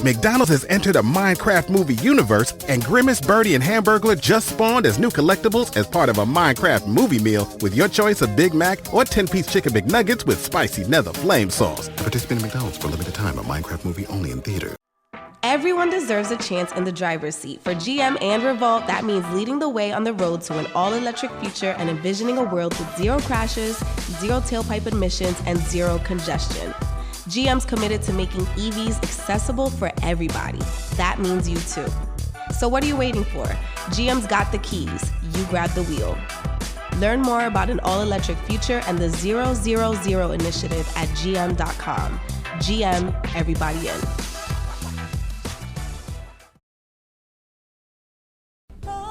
McDonald's has entered a Minecraft movie universe, and Grimace, Birdie, and Hamburglar just spawned as new collectibles as part of a Minecraft movie meal with your choice of Big Mac or 10-piece chicken McNuggets with spicy nether flame sauce. Participate in McDonald's for a limited time. A Minecraft movie only in theaters. Everyone deserves a chance in the driver's seat. For GM and Revolt, that means leading the way on the road to an all-electric future and envisioning a world with zero crashes, zero tailpipe emissions, and zero congestion. GM's committed to making EVs accessible for everybody. That means you too. So what are you waiting for? GM's got the keys. You grab the wheel. Learn more about an all-electric future and the 000 initiative at gm.com. GM, everybody in.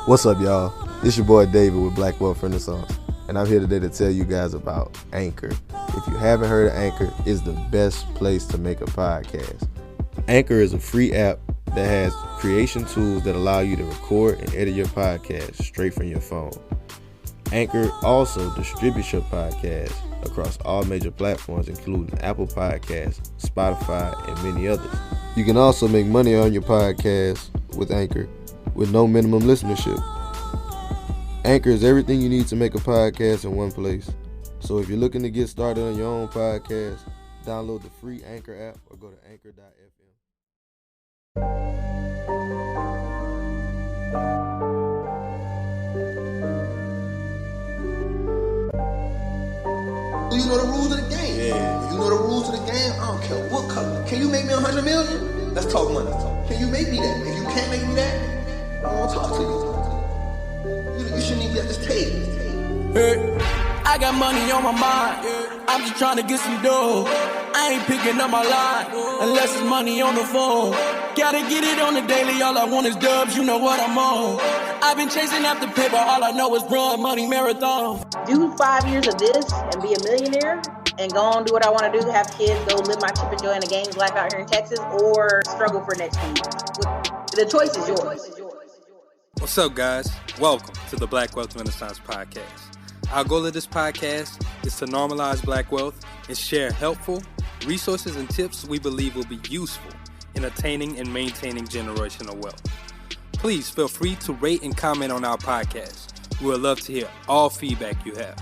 What's up, y'all? It's your boy David with Black Wealth Renaissance, and I'm here today to tell you guys about Anchor. If you haven't heard of Anchor, it's the best place to make a podcast. Anchor is a free app that has creation tools that allow you to record and edit your podcast straight from your phone. Anchor also distributes your podcast across all major platforms, including Apple Podcasts, Spotify, and many others. You can also make money on your podcast with Anchor with no minimum listenership. Anchor is everything you need to make a podcast in one place. So if you're looking to get started on your own podcast, download the free Anchor app or go to anchor.fm. You know the rules of the game. Yeah. You know the rules of the game. I don't care what color. Can you make me 100 million? Let's talk money. Can you make me that? If you can't make me that, I don't want to talk to you. You shouldn't even be at this table. Hey, I got money on my mind. I'm just trying to get some dough. I ain't picking up my line unless it's money on the phone. Gotta get it on the daily. All I want is dubs. You know what I'm on. I've been chasing after paper. All I know is run money marathon. Do 5 years of this and be a millionaire and go on do what I want to do, have kids, go live my chip and joy in the games life out here in Texas, or struggle for next few years. The choice is yours. What's up, guys? Welcome to the Black Wealth Renaissance Podcast. Our goal of this podcast is to normalize black wealth and share helpful resources and tips we believe will be useful in attaining and maintaining generational wealth. Please feel free to rate and comment on our podcast. We would love to hear all feedback you have.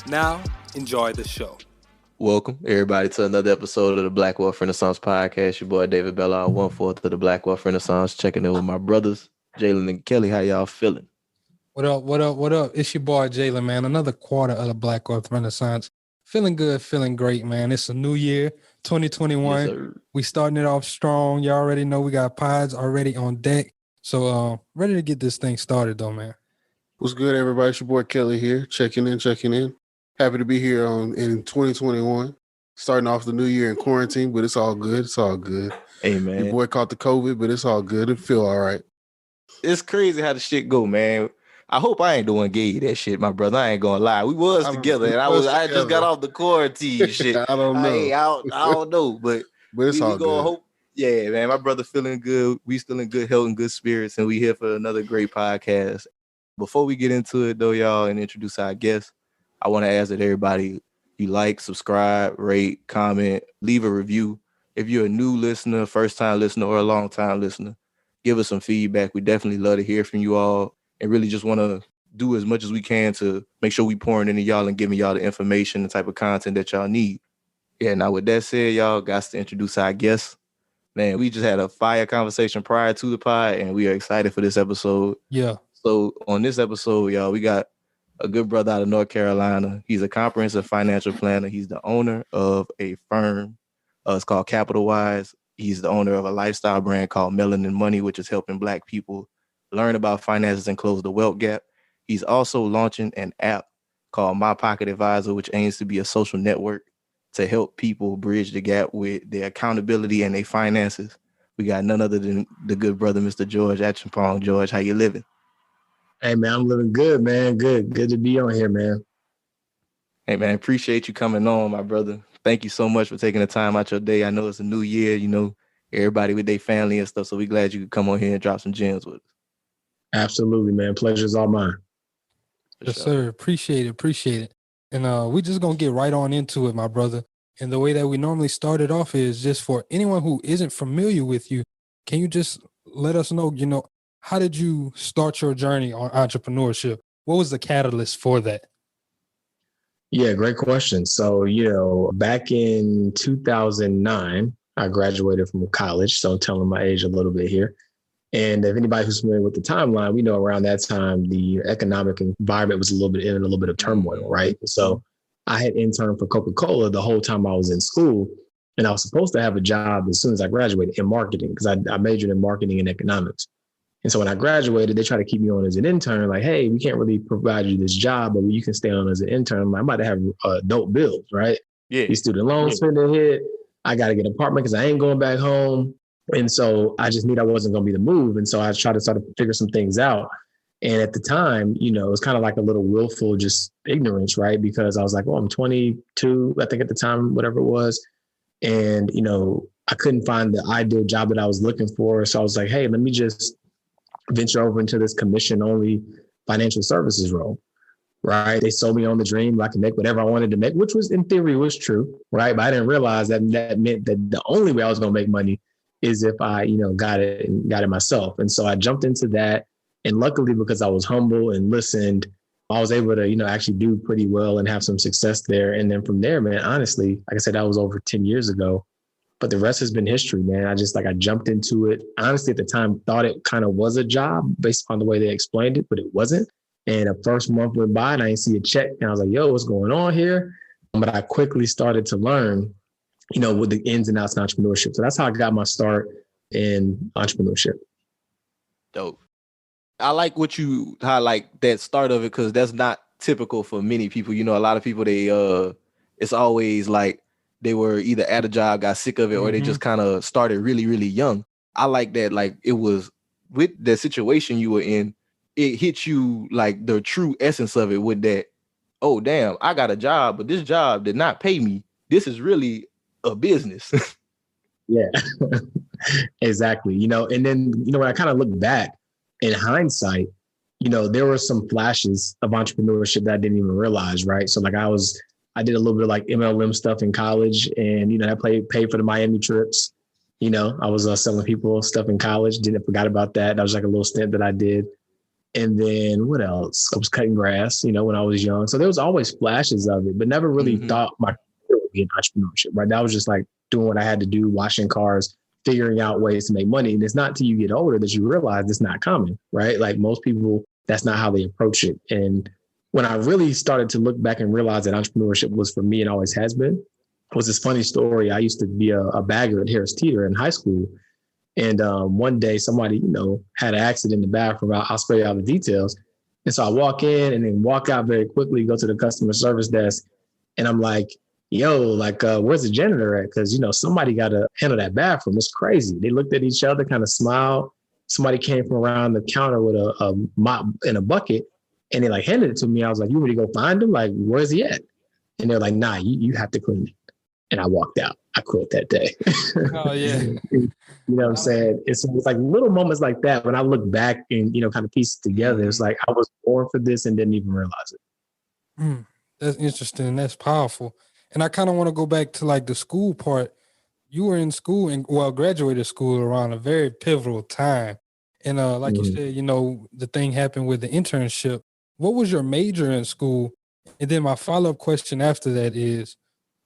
Now, enjoy the show. Welcome, everybody, to another episode of the Black Wealth Renaissance Podcast. Your boy, David Bella, 1/4 of the Black Wealth Renaissance, checking in with my brothers, Jalen and Kelly. How y'all feeling? What up, what up, what up? It's your boy, Jalen, man. Another quarter of the Black Wealth Renaissance. Feeling good, feeling great, man. It's a new year, 2021. Yes, we starting it off strong. Y'all already know we got pods already on deck. So ready to get this thing started, though, man. What's good, everybody? It's your boy Kelly here, checking in. Happy to be here in 2021, starting off the new year in quarantine, but it's all good. It's all good. Hey, man. Your boy caught the COVID, but it's all good. It feel all right. It's crazy how the shit go, man. I hope I ain't the one gave you that shit, my brother. I ain't gonna lie. We was together, and I just got off the quarantine shit. I don't know. I don't know, but it's all good. Hope. Yeah, man. My brother feeling good. We still in good health and good spirits, and we here for another great podcast. Before we get into it, though, y'all, and introduce our guests, I want to ask that everybody, you like, subscribe, rate, comment, leave a review. If you're a new listener, first-time listener, or a long-time listener, give us some feedback. We definitely love to hear from you all and really just want to do as much as we can to make sure we pouring into y'all and giving y'all the information, the type of content that y'all need. Yeah, now with that said, y'all got to introduce our guests. Man, we just had a fire conversation prior to the pod, and we are excited for this episode. Yeah. So on this episode, y'all, we got a good brother out of North Carolina. He's a comprehensive financial planner. He's the owner of a firm. It's called Capitalwize. He's the owner of a lifestyle brand called Melanin Money, which is helping Black people learn about finances and close the wealth gap. He's also launching an app called My Pocket Advisor, which aims to be a social network to help people bridge the gap with their accountability and their finances. We got none other than the good brother, Mr. George Acheampong. George, how you living? Hey, man, I'm living good, man. Good to be on here, man. Hey, man, appreciate you coming on, my brother. Thank you so much for taking the time out your day. I know it's a new year, you know, everybody with their family and stuff, so we're glad you could come on here and drop some gems with us. Absolutely, man. Pleasure's all mine. Yes, sir. Appreciate it. And we just going to get right on into it, my brother. And the way that we normally start it off is just for anyone who isn't familiar with you, Can you just let us know, how did you start your journey on entrepreneurship? What was the catalyst for that? Yeah, great question. So, back in 2009, I graduated from college. So telling my age a little bit here. And if anybody who's familiar with the timeline, we know around that time, the economic environment was a little bit of turmoil, right? So I had interned for Coca-Cola the whole time I was in school. And I was supposed to have a job as soon as I graduated in marketing, because I majored in marketing and economics. And so when I graduated, they tried to keep me on as an intern, like, hey, we can't really provide you this job, but you can stay on as an intern. I'm about to have adult bills, right? Yeah. These student loans finna hit. I got to get an apartment because I ain't going back home. And so I just knew that wasn't going to be the move. And so I tried to start to figure some things out. And at the time, it was kind of like a little willful just ignorance, right? Because I was like, well, I'm 22, I think at the time, whatever it was. And, I couldn't find the ideal job that I was looking for. So I was like, hey, let me just venture over into this commission-only financial services role, right? They sold me on the dream. I could make whatever I wanted to make, which was in theory was true, right? But I didn't realize that meant that the only way I was going to make money is if I, got it myself. And so I jumped into that. And luckily, because I was humble and listened, I was able to, actually do pretty well and have some success there. And then from there, man, honestly, like I said, that was over 10 years ago. But the rest has been history, man. I jumped into it. Honestly, at the time, thought it kind of was a job based upon the way they explained it, but it wasn't. And the first month went by and I didn't see a check. And I was like, yo, what's going on here? But I quickly started to learn, with the ins and outs of entrepreneurship. So that's how I got my start in entrepreneurship. Dope. I like what you highlight that start of it, because that's not typical for many people. A lot of people, it's always like they were either at a job, got sick of it, or they just kind of started really, really young. I like that. Like, it was with the situation you were in, it hit you like the true essence of it with that, oh, damn, I got a job, but this job did not pay me. This is really a business. Yeah, exactly. And then, when I kind of look back in hindsight, there were some flashes of entrepreneurship that I didn't even realize, right? So like I did a little bit of like MLM stuff in college, and, I paid for the Miami trips. I was selling people stuff in college, forgot about that. That was like a little stint that I did. And then what else? I was cutting grass, when I was young. So there was always flashes of it, but never really thought my career would be in entrepreneurship, right? That was just like doing what I had to do, washing cars, figuring out ways to make money. And it's not till you get older that you realize it's not common, right? Like most people, that's not how they approach it. And when I really started to look back and realize that entrepreneurship was for me and always has been, it was this funny story. I used to be a bagger at Harris Teeter in high school. And one day somebody, had an accident in the bathroom. I'll spare you all the details. And so I walk in and then walk out very quickly, go to the customer service desk. And I'm like, yo, like, where's the janitor at? Because, somebody got to handle that bathroom. It's crazy. They looked at each other, kind of smiled. Somebody came from around the counter with a mop and a bucket, and they like handed it to me. I was like, you want me to go find him? Like, where's he at? And they're like, nah, you have to clean it. And I walked out. I quit that day. Oh, yeah. You know what I'm saying? It's like little moments like that. When I look back and, kind of piece it together, it's like I was born for this and didn't even realize it. That's interesting. That's powerful. And I kind of want to go back to like the school part. You were in school and graduated school around a very pivotal time. And like you said, the thing happened with the internship. What was your major in school? And then my follow-up question after that is,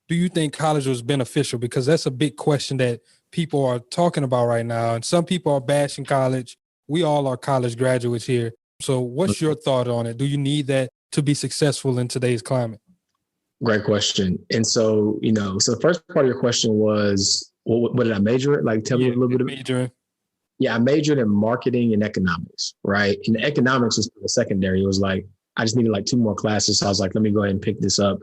do you think college was beneficial? Because that's a big question that people are talking about right now. And some people are bashing college. We all are college graduates here. So what's your thought on it? Do you need that to be successful in today's climate? Great question. And so, so the first part of your question was, what did I major in? Like, tell me a little bit of majoring. Yeah, I majored in marketing and economics, right? And economics was the secondary. It was like, I just needed like 2 more classes. So I was like, let me go ahead and pick this up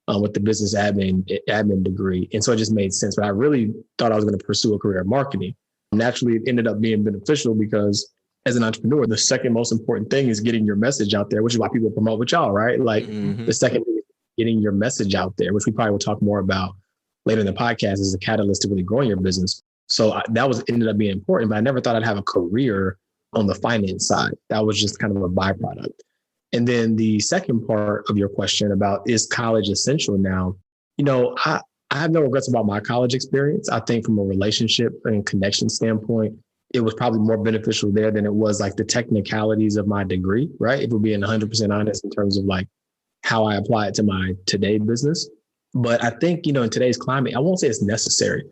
with the business admin degree. And so it just made sense. But I really thought I was going to pursue a career in marketing. Naturally, it ended up being beneficial because as an entrepreneur, the second most important thing is getting your message out there, which is why people promote with y'all, right? Like the second thing is getting your message out there, which we probably will talk more about later in the podcast, as a catalyst to really growing your business. So that ended up being important, but I never thought I'd have a career on the finance side. That was just kind of a byproduct. And then the second part of your question about, is college essential now? I have no regrets about my college experience. I think from a relationship and connection standpoint, it was probably more beneficial there than it was like the technicalities of my degree, right? If we're being 100% honest in terms of like how I apply it to my today business. But I think, in today's climate, I won't say it's necessary.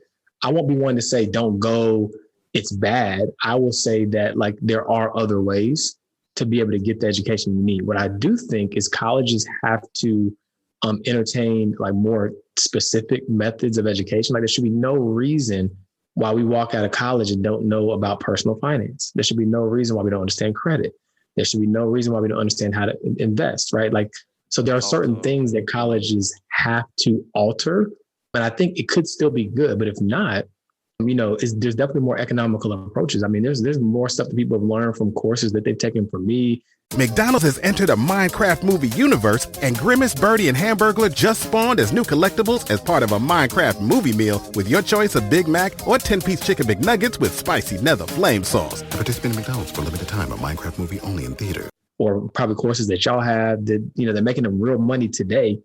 I won't be one to say, don't go, it's bad. I will say that like there are other ways to be able to get the education you need. What I do think is colleges have to entertain like more specific methods of education. Like there should be no reason why we walk out of college and don't know about personal finance. There should be no reason why we don't understand credit. There should be no reason why we don't understand how to invest, right? Like, so there are certain things that colleges have to alter, but I think it could still be good. But if not, there's definitely more economical approaches. I mean, there's more stuff that people have learned from courses that they've taken from me. McDonald's has entered a Minecraft movie universe, and Grimace, Birdie, and Hamburglar just spawned as new collectibles as part of a Minecraft movie meal with your choice of Big Mac or 10-piece chicken McNuggets with spicy nether flame sauce. Participate in McDonald's for a limited time. A Minecraft movie only in theater. Or probably courses that y'all have that, they're making them real money today.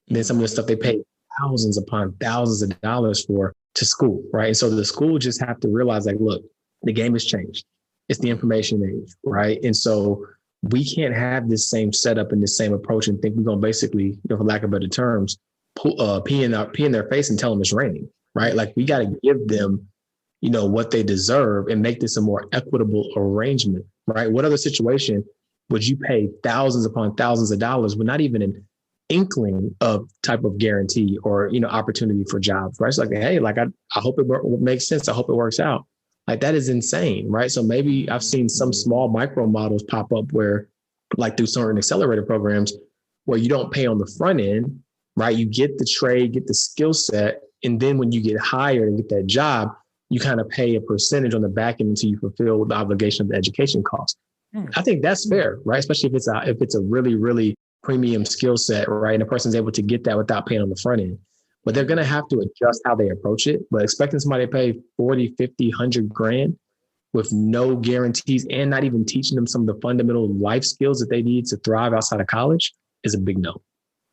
And then some of the stuff they pay thousands upon thousands of dollars for to school, right? And so the school just have to realize like, look, the game has changed. It's the information age, right? And so we can't have this same setup and this same approach and think we're going to basically, for lack of better terms, pee in their face and tell them it's raining, right? Like we got to give them, what they deserve and make this a more equitable arrangement, right? What other situation would you pay thousands upon thousands of dollars with not even an inkling of type of guarantee or, opportunity for jobs, right? It's like, hey, like I hope it makes sense. I hope it works out. Like that is insane, right? So maybe I've seen some small micro models pop up where like through certain accelerator programs where you don't pay on the front end, right? You get the trade, get the skill set. And then when you get hired and get that job, you kind of pay a percentage on the back end until you fulfill the obligation of the education cost. I think that's fair, right? Especially if it's a really, really premium skill set, right? And the person's able to get that without paying on the front end. But they're going to have to adjust how they approach it. But expecting somebody to pay 40, 50, 100 grand with no guarantees and not even teaching them some of the fundamental life skills that they need to thrive outside of college is a big no.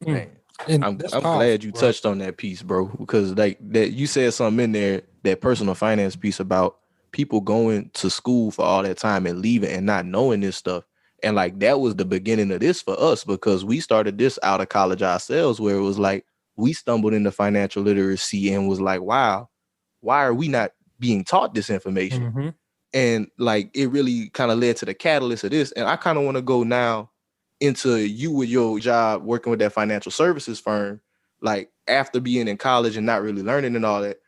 Man, I'm glad you touched on that piece, bro, because like that you said something in there, that personal finance piece about people going to school for all that time and leaving and not knowing this stuff. And like that was the beginning of this for us because we started this out of college ourselves where it was like, we stumbled into financial literacy and was like, wow, why are we not being taught this information? Mm-hmm. And like, it really kind of led to the catalyst of this. And I kind of want to go now into you with your job, working with that financial services firm, like after being in college and not really learning and all that,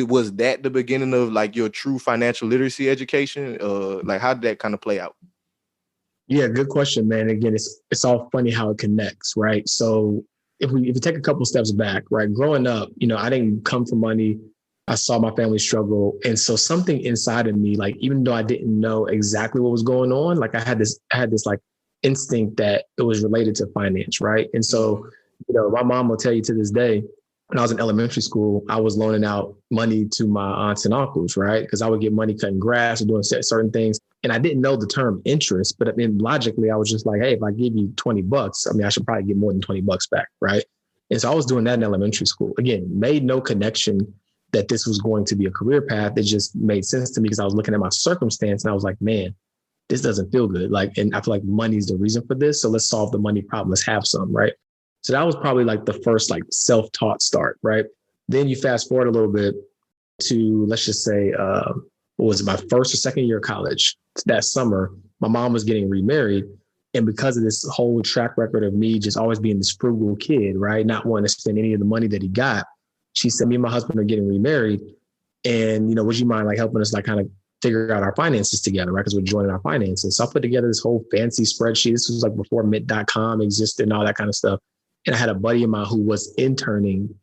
was that the beginning of like your true financial literacy education? Like how did that kind of play out? Yeah, good question, man. Again, it's all funny how it connects, right? So if we take a couple steps back, right? Growing up, I didn't come from money. I saw my family struggle. And so something inside of me, like, even though I didn't know exactly what was going on, like I had this like instinct that it was related to finance, right? And so, my mom will tell you to this day, when I was in elementary school, I was loaning out money to my aunts and uncles, right? Because I would get money cutting grass or doing certain things. And I didn't know the term interest, but I mean, logically, I was just like, hey, if I give you $20, I mean, I should probably get more than $20 back, right? And so I was doing that in elementary school. Again, made no connection that this was going to be a career path. It just made sense to me because I was looking at my circumstance and I was like, man, this doesn't feel good. Like, and I feel like money's the reason for this. So let's solve the money problem. Let's have some, right? So that was probably like the first like self-taught start, right? Then you fast forward a little bit to, let's just say, what was it, my first or second year of college? That summer, my mom was getting remarried. And because of this whole track record of me just always being this frugal kid, right? Not wanting to spend any of the money that he got, she said, me and my husband are getting remarried. And, would you mind like helping us like kind of figure out our finances together, right? Because we're joining our finances. So I put together this whole fancy spreadsheet. This was like before Mint.com existed and all that kind of stuff. And I had a buddy of mine who was interning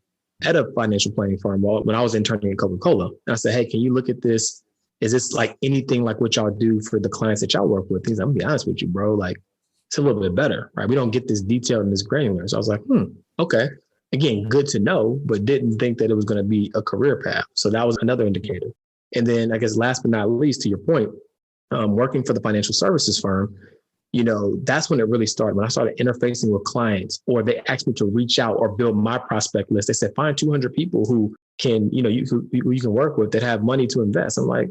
at a financial planning firm when I was interning at Coca-Cola. And I said, hey, can you look at this? Is this like anything like what y'all do for the clients that y'all work with? He's like, I'm gonna be honest with you, bro. Like, it's a little bit better, right? We don't get this detailed and this granular. So I was like, okay. Again, good to know, but didn't think that it was going to be a career path. So that was another indicator. And then I guess last but not least, to your point, working for the financial services firm, that's when it really started. When I started interfacing with clients, or they asked me to reach out or build my prospect list. They said, find 200 people who can, you can work with that have money to invest. I'm like,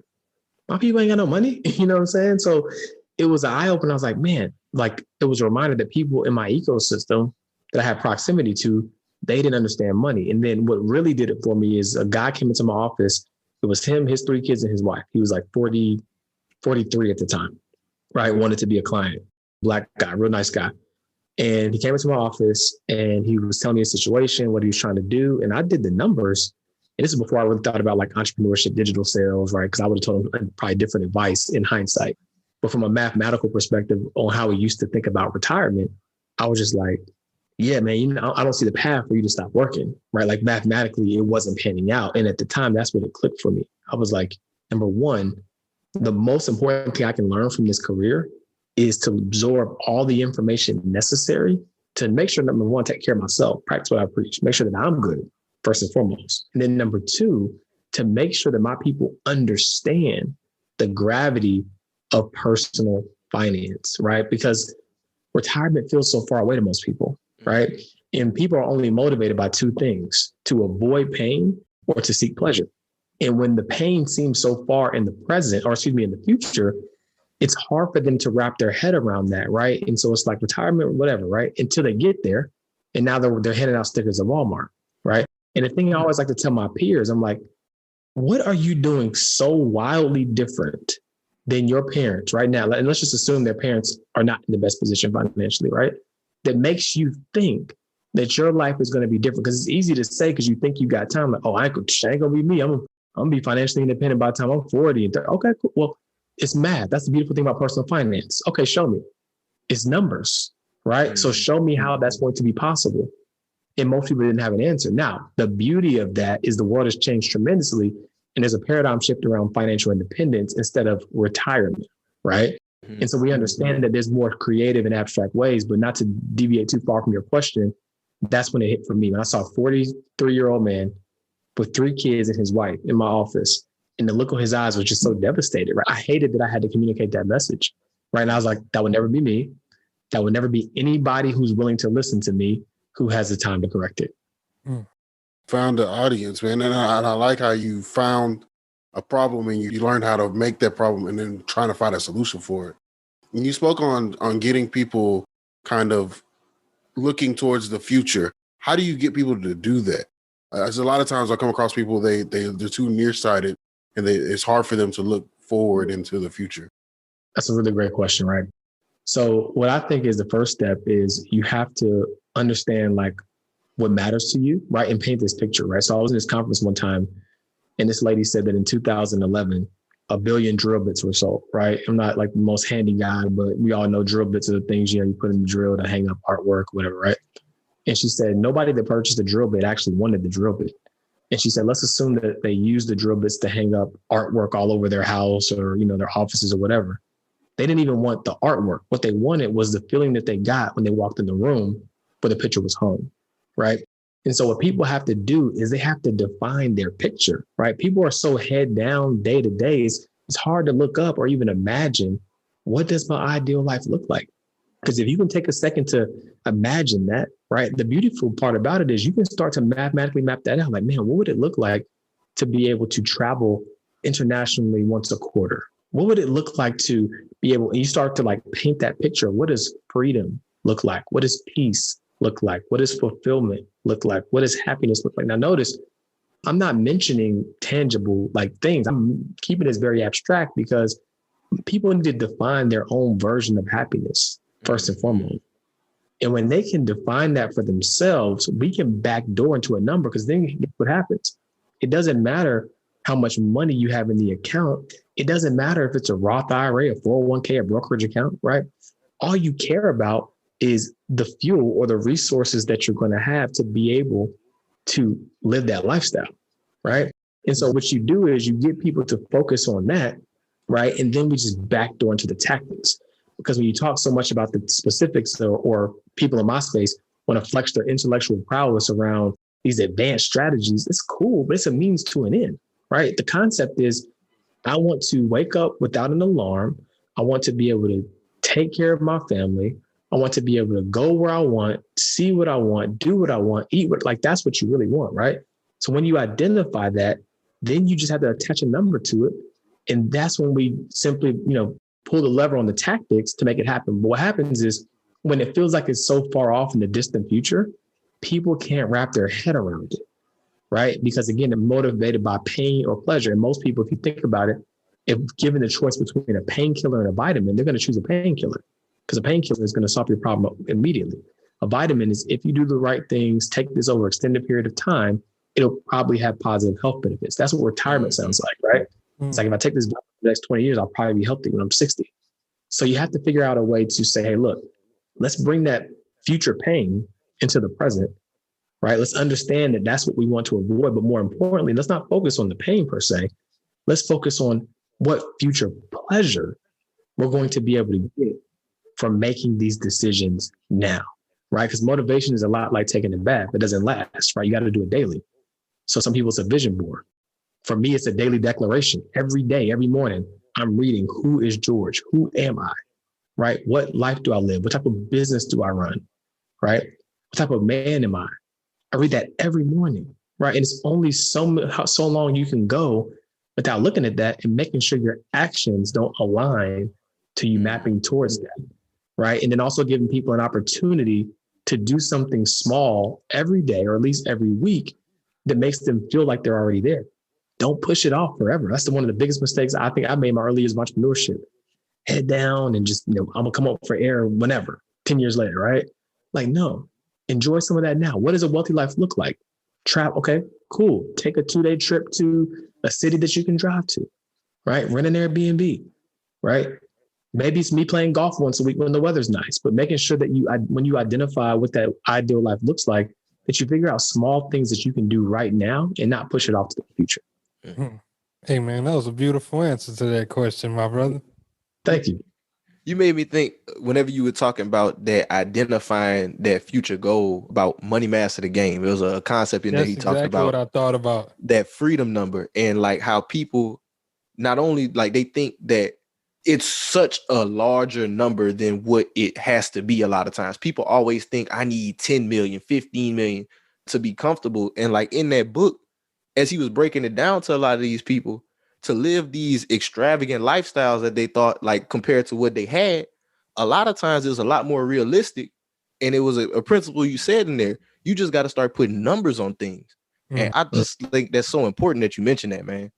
my people ain't got no money. You know what I'm saying? So it was an eye opener. I was like, man, like it was a reminder that people in my ecosystem that I had proximity to, they didn't understand money. And then what really did it for me is a guy came into my office. It was him, his 3 kids, and his wife. He was like 40, 43 at the time, right? Wanted to be a client, Black guy, real nice guy. And he came into my office and he was telling me a situation, what he was trying to do. And I did the numbers. And this is before I really thought about like entrepreneurship, digital sales, right? Because I would have told him probably different advice in hindsight. But from a mathematical perspective on how we used to think about retirement, I was just like, yeah, man, you know, I don't see the path for you to stop working, right? Like mathematically, it wasn't panning out. And at the time, that's when it clicked for me. I was like, number one, the most important thing I can learn from this career is to absorb all the information necessary to make sure, number one, take care of myself, practice what I preach, make sure that I'm good, first and foremost. And then number two, to make sure that my people understand the gravity of personal finance, right? Because retirement feels so far away to most people, right? And people are only motivated by 2 things: to avoid pain or to seek pleasure. And when the pain seems so far in the present, or excuse me, in the future, it's hard for them to wrap their head around that, right? And so it's like retirement, whatever, right? Until they get there. And now they're handing out stickers at Walmart, right? And the thing I always like to tell my peers, I'm like, what are you doing so wildly different than your parents right now? And let's just assume their parents are not in the best position financially, right? That makes you think that your life is going to be different. Because it's easy to say because you think you got time. Like, oh, I ain't going to be me. I'm going to be financially independent by the time I'm 40 and 30. Okay, cool. Well, it's math. That's the beautiful thing about personal finance. Okay, show me. It's numbers, right? So show me how that's going to be possible. And most people didn't have an answer. Now, the beauty of that is the world has changed tremendously. And there's a paradigm shift around financial independence instead of retirement, right? And so we understand that there's more creative and abstract ways, but not to deviate too far from your question, that's when it hit for me. When I saw a 43-year-old man with 3 kids and his wife in my office, and the look on his eyes was just so devastated, right? I hated that I had to communicate that message, right? And I was like, that would never be me. That would never be anybody who's willing to listen to me who has the time to correct it. Found the audience, man. And I like how you found a problem and you learned how to make that problem and then trying to find a solution for it. And you spoke on getting people kind of looking towards the future. How do you get people to do that? As a lot of times I come across people, they're too nearsighted and it's hard for them to look forward into the future. That's a really great question, right? So what I think is the first step is you have to understand like what matters to you, right? And paint this picture, right? So I was in this conference one time and this lady said that in 2011, 1 billion drill bits were sold, right? I'm not like the most handy guy, but we all know drill bits are the things, you put in the drill to hang up artwork, whatever, right? And she said, nobody that purchased the drill bit actually wanted the drill bit. And she said, let's assume that they used the drill bits to hang up artwork all over their house or, their offices or whatever. They didn't even want the artwork. What they wanted was the feeling that they got when they walked in the room where the picture was hung, right? And so what people have to do is they have to define their picture, right? People are so head down day to day. It's hard to look up or even imagine what does my ideal life look like? Because if you can take a second to imagine that, right? The beautiful part about it is you can start to mathematically map that out. Like, man, what would it look like to be able to travel internationally once a quarter? What would it look like to be able, and you start to like paint that picture. What does freedom look like? What does peace look like? What does fulfillment look like? What does happiness look like? Now notice, I'm not mentioning tangible like things. I'm keeping this very abstract because people need to define their own version of happiness first and foremost. And when they can define that for themselves, we can backdoor into a number because then guess what happens? It doesn't matter how much money you have in the account. It doesn't matter if it's a Roth IRA, a 401k, a brokerage account, right? All you care about is the fuel or the resources that you're going to have to be able to live that lifestyle, right? And so what you do is you get people to focus on that, right? And then we just backdoor into the tactics. Because when you talk so much about the specifics or people in my space want to flex their intellectual prowess around these advanced strategies, it's cool, but it's a means to an end, right? The concept is I want to wake up without an alarm. I want to be able to take care of my family. I want to be able to go where I want, see what I want, do what I want, eat what, like that's what you really want, right? So when you identify that, then you just have to attach a number to it And that's when we simply, pull the lever on the tactics to make it happen. But what happens is when it feels like it's so far off in the distant future, people can't wrap their head around it, right? Because again, they're motivated by pain or pleasure. And most people, if you think about it, if given the choice between a painkiller and a vitamin, they're going to choose a painkiller because a painkiller is going to solve your problem immediately. A vitamin is if you do the right things, take this over an extended period of time, it'll probably have positive health benefits. That's what retirement sounds like, right? It's like if I take this for the next 20 years, I'll probably be healthy when I'm 60. So you have to figure out a way to say, hey, look, let's bring that future pain into the present, right? Let's understand that that's what we want to avoid. But more importantly, let's not focus on the pain per se. Let's focus on what future pleasure we're going to be able to get from making these decisions now, right? Because motivation is a lot like taking a bath. It doesn't last, right? You got to do it daily. So some people, it's a vision board. For me, it's a daily declaration. Every day, every morning, I'm reading, who is George? Who am I? Right? What life do I live? What type of business do I run? Right? What type of man am I? I read that every morning, right? And it's only so long you can go without looking at that and making sure your actions don't align to you mapping towards that, right? And then also giving people an opportunity to do something small every day, or at least every week, that makes them feel like they're already there. Don't push it off forever. That's one of the biggest mistakes I think I made in my early years of entrepreneurship. Head down and just, I'm gonna come up for air whenever, 10 years later, right? Like, no, enjoy some of that now. What does a wealthy life look like? Travel, okay, cool. Take a 2-day trip to a city that you can drive to, right? Rent an Airbnb, right? Maybe it's me playing golf once a week when the weather's nice, but making sure that when you identify what that ideal life looks like, that you figure out small things that you can do right now and not push it off to the future. Hey, man, that was a beautiful answer to that question, my brother. Thank you. You made me think whenever you were talking about that, identifying that future goal about money master the game. It was a concept in there he talked about. What I thought about. That freedom number, and like how people not only like they think that it's such a larger number than what it has to be. A lot of times people always think I need 10 million, 15 million to be comfortable. And like in that book, as he was breaking it down to a lot of these people, to live these extravagant lifestyles that they thought like compared to what they had, a lot of times it was a lot more realistic. And it was a principle you said in there. You just got to start putting numbers on things. And I just think that's so important that you mentioned that, man.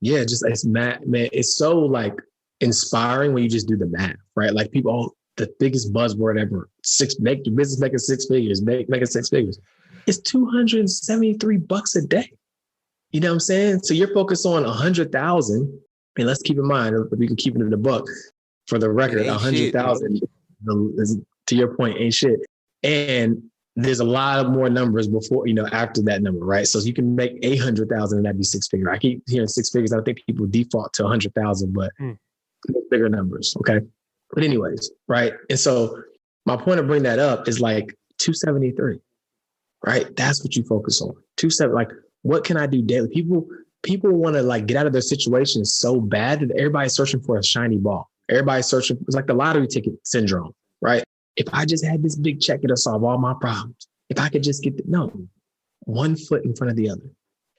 Yeah, it's man, it's so like inspiring when you just do the math, right? Like people, the biggest buzzword ever, make your business making 6 figures, making 6 figures. It's $273 a day. You know what I'm saying? So you're focused on 100,000, and let's keep in mind, if we can keep it in the book for the record, 100,000, to your point, ain't shit. And there's a lot of more numbers before, after that number, right? So you can make 800,000 and that'd be 6 figures. I keep hearing 6 figures. I think people default to 100,000, but bigger numbers. Okay. But anyways, right. And so my point of bringing that up is like 273, right? That's what you focus on. 27, like, what can I do daily? People want to like get out of their situation so bad that everybody's searching for a shiny ball. Everybody's searching. It's like the lottery ticket syndrome, right? If I just had this big check, it'll solve all my problems. If I could just no, one foot in front of the other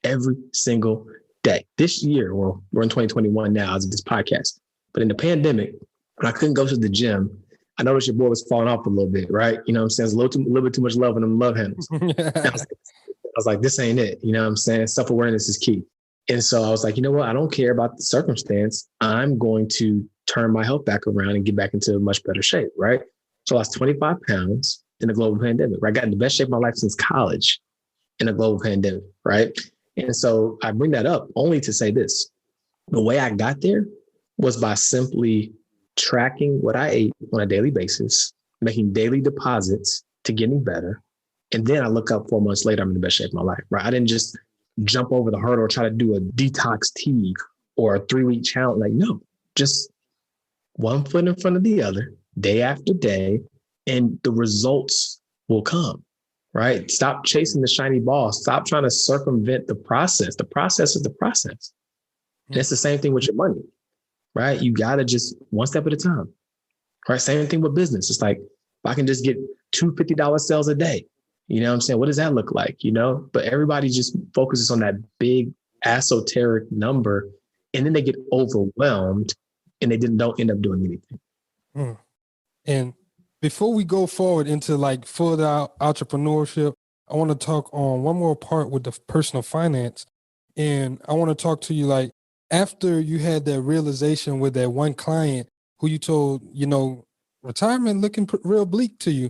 every single day. This year, well, we're in 2021 now as of this podcast, but in the pandemic, when I couldn't go to the gym, I noticed your boy was falling off a little bit, right? You know what I'm saying? There's a little bit too much love in them love handles. I was like, this ain't it. You know what I'm saying? Self-awareness is key. And so I was like, you know what? I don't care about the circumstance. I'm going to turn my health back around and get back into a much better shape, right? So I lost 25 pounds in the global pandemic, right? I got in the best shape of my life since college in a global pandemic, right? And so I bring that up only to say this. The way I got there was by simply tracking what I ate on a daily basis, making daily deposits to getting better. And then I look up 4 months later, I'm in the best shape of my life, right? I didn't just jump over the hurdle or try to do a detox tea or a 3-week challenge. Like, no, just one foot in front of the other, day after day, and the results will come, right? Stop chasing the shiny ball. Stop trying to circumvent the process. The process is the process. And it's the same thing with your money, right? You got to just one step at a time, right? Same thing with business. It's like, if I can just get 2 $50 sales a day, you know what I'm saying? What does that look like, But everybody just focuses on that big esoteric number and then they get overwhelmed and they don't end up doing anything. And before we go forward into like further entrepreneurship, I want to talk on one more part with the personal finance. And I want to talk to you like after you had that realization with that one client who you told, retirement looking real bleak to you.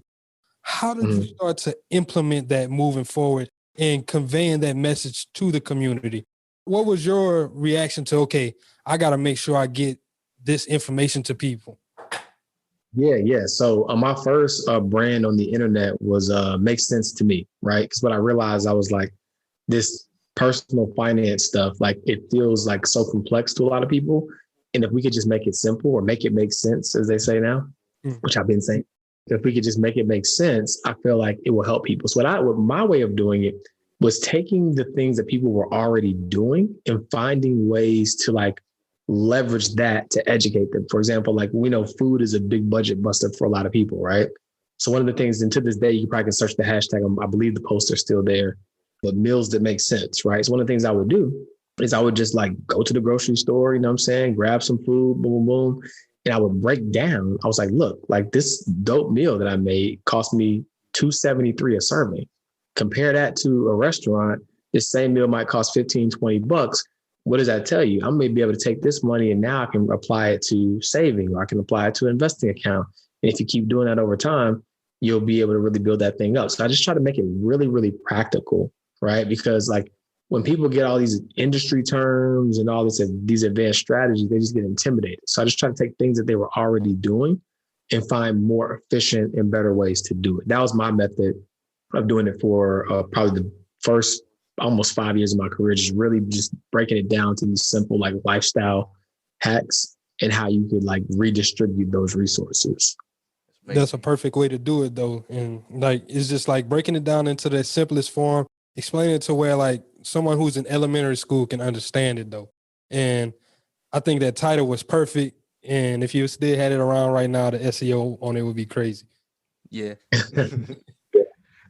How did you start to implement that moving forward and conveying that message to the community? What was your reaction to, okay, I got to make sure I get this information to people? Yeah. So my first brand on the internet was Makes Sense to Me, right? Because what I realized, I was like, this personal finance stuff, like it feels like so complex to a lot of people. And if we could just make it simple or make it make sense, as they say now, which I've been saying, if we could just make it make sense, I feel like it will help people. So what my way of doing it was taking the things that people were already doing and finding ways to like leverage that to educate them. For example, like we know food is a big budget buster for a lot of people, right? So one of the things, and to this day, you probably can search the hashtag. I believe the poster's still there, but meals that make sense, right? So one of the things I would do is I would just like go to the grocery store, you know what I'm saying? Grab some food, boom, boom, boom. And I would break down. I was like, look, like this dope meal that I made cost me $2.73 a serving. Compare that to a restaurant. This same meal might cost $15-$20. What does that tell you? I may be able to take this money and now I can apply it to saving, or I can apply it to an investing account. And if you keep doing that over time, you'll be able to really build that thing up. So I just try to make it really, really practical, right? Because like when people get all these industry terms and all these advanced strategies, they just get intimidated. So I just try to take things that they were already doing and find more efficient and better ways to do it. That was my method of doing it for probably the first almost 5 years of my career, just really just breaking it down to these simple like lifestyle hacks and how you could like redistribute those resources. That's a perfect way to do it though. And like, it's just like breaking it down into the simplest form, explaining it to where like someone who's in elementary school can understand it though. And I think that title was perfect. And if you still had it around right now, the SEO on it would be crazy. Yeah.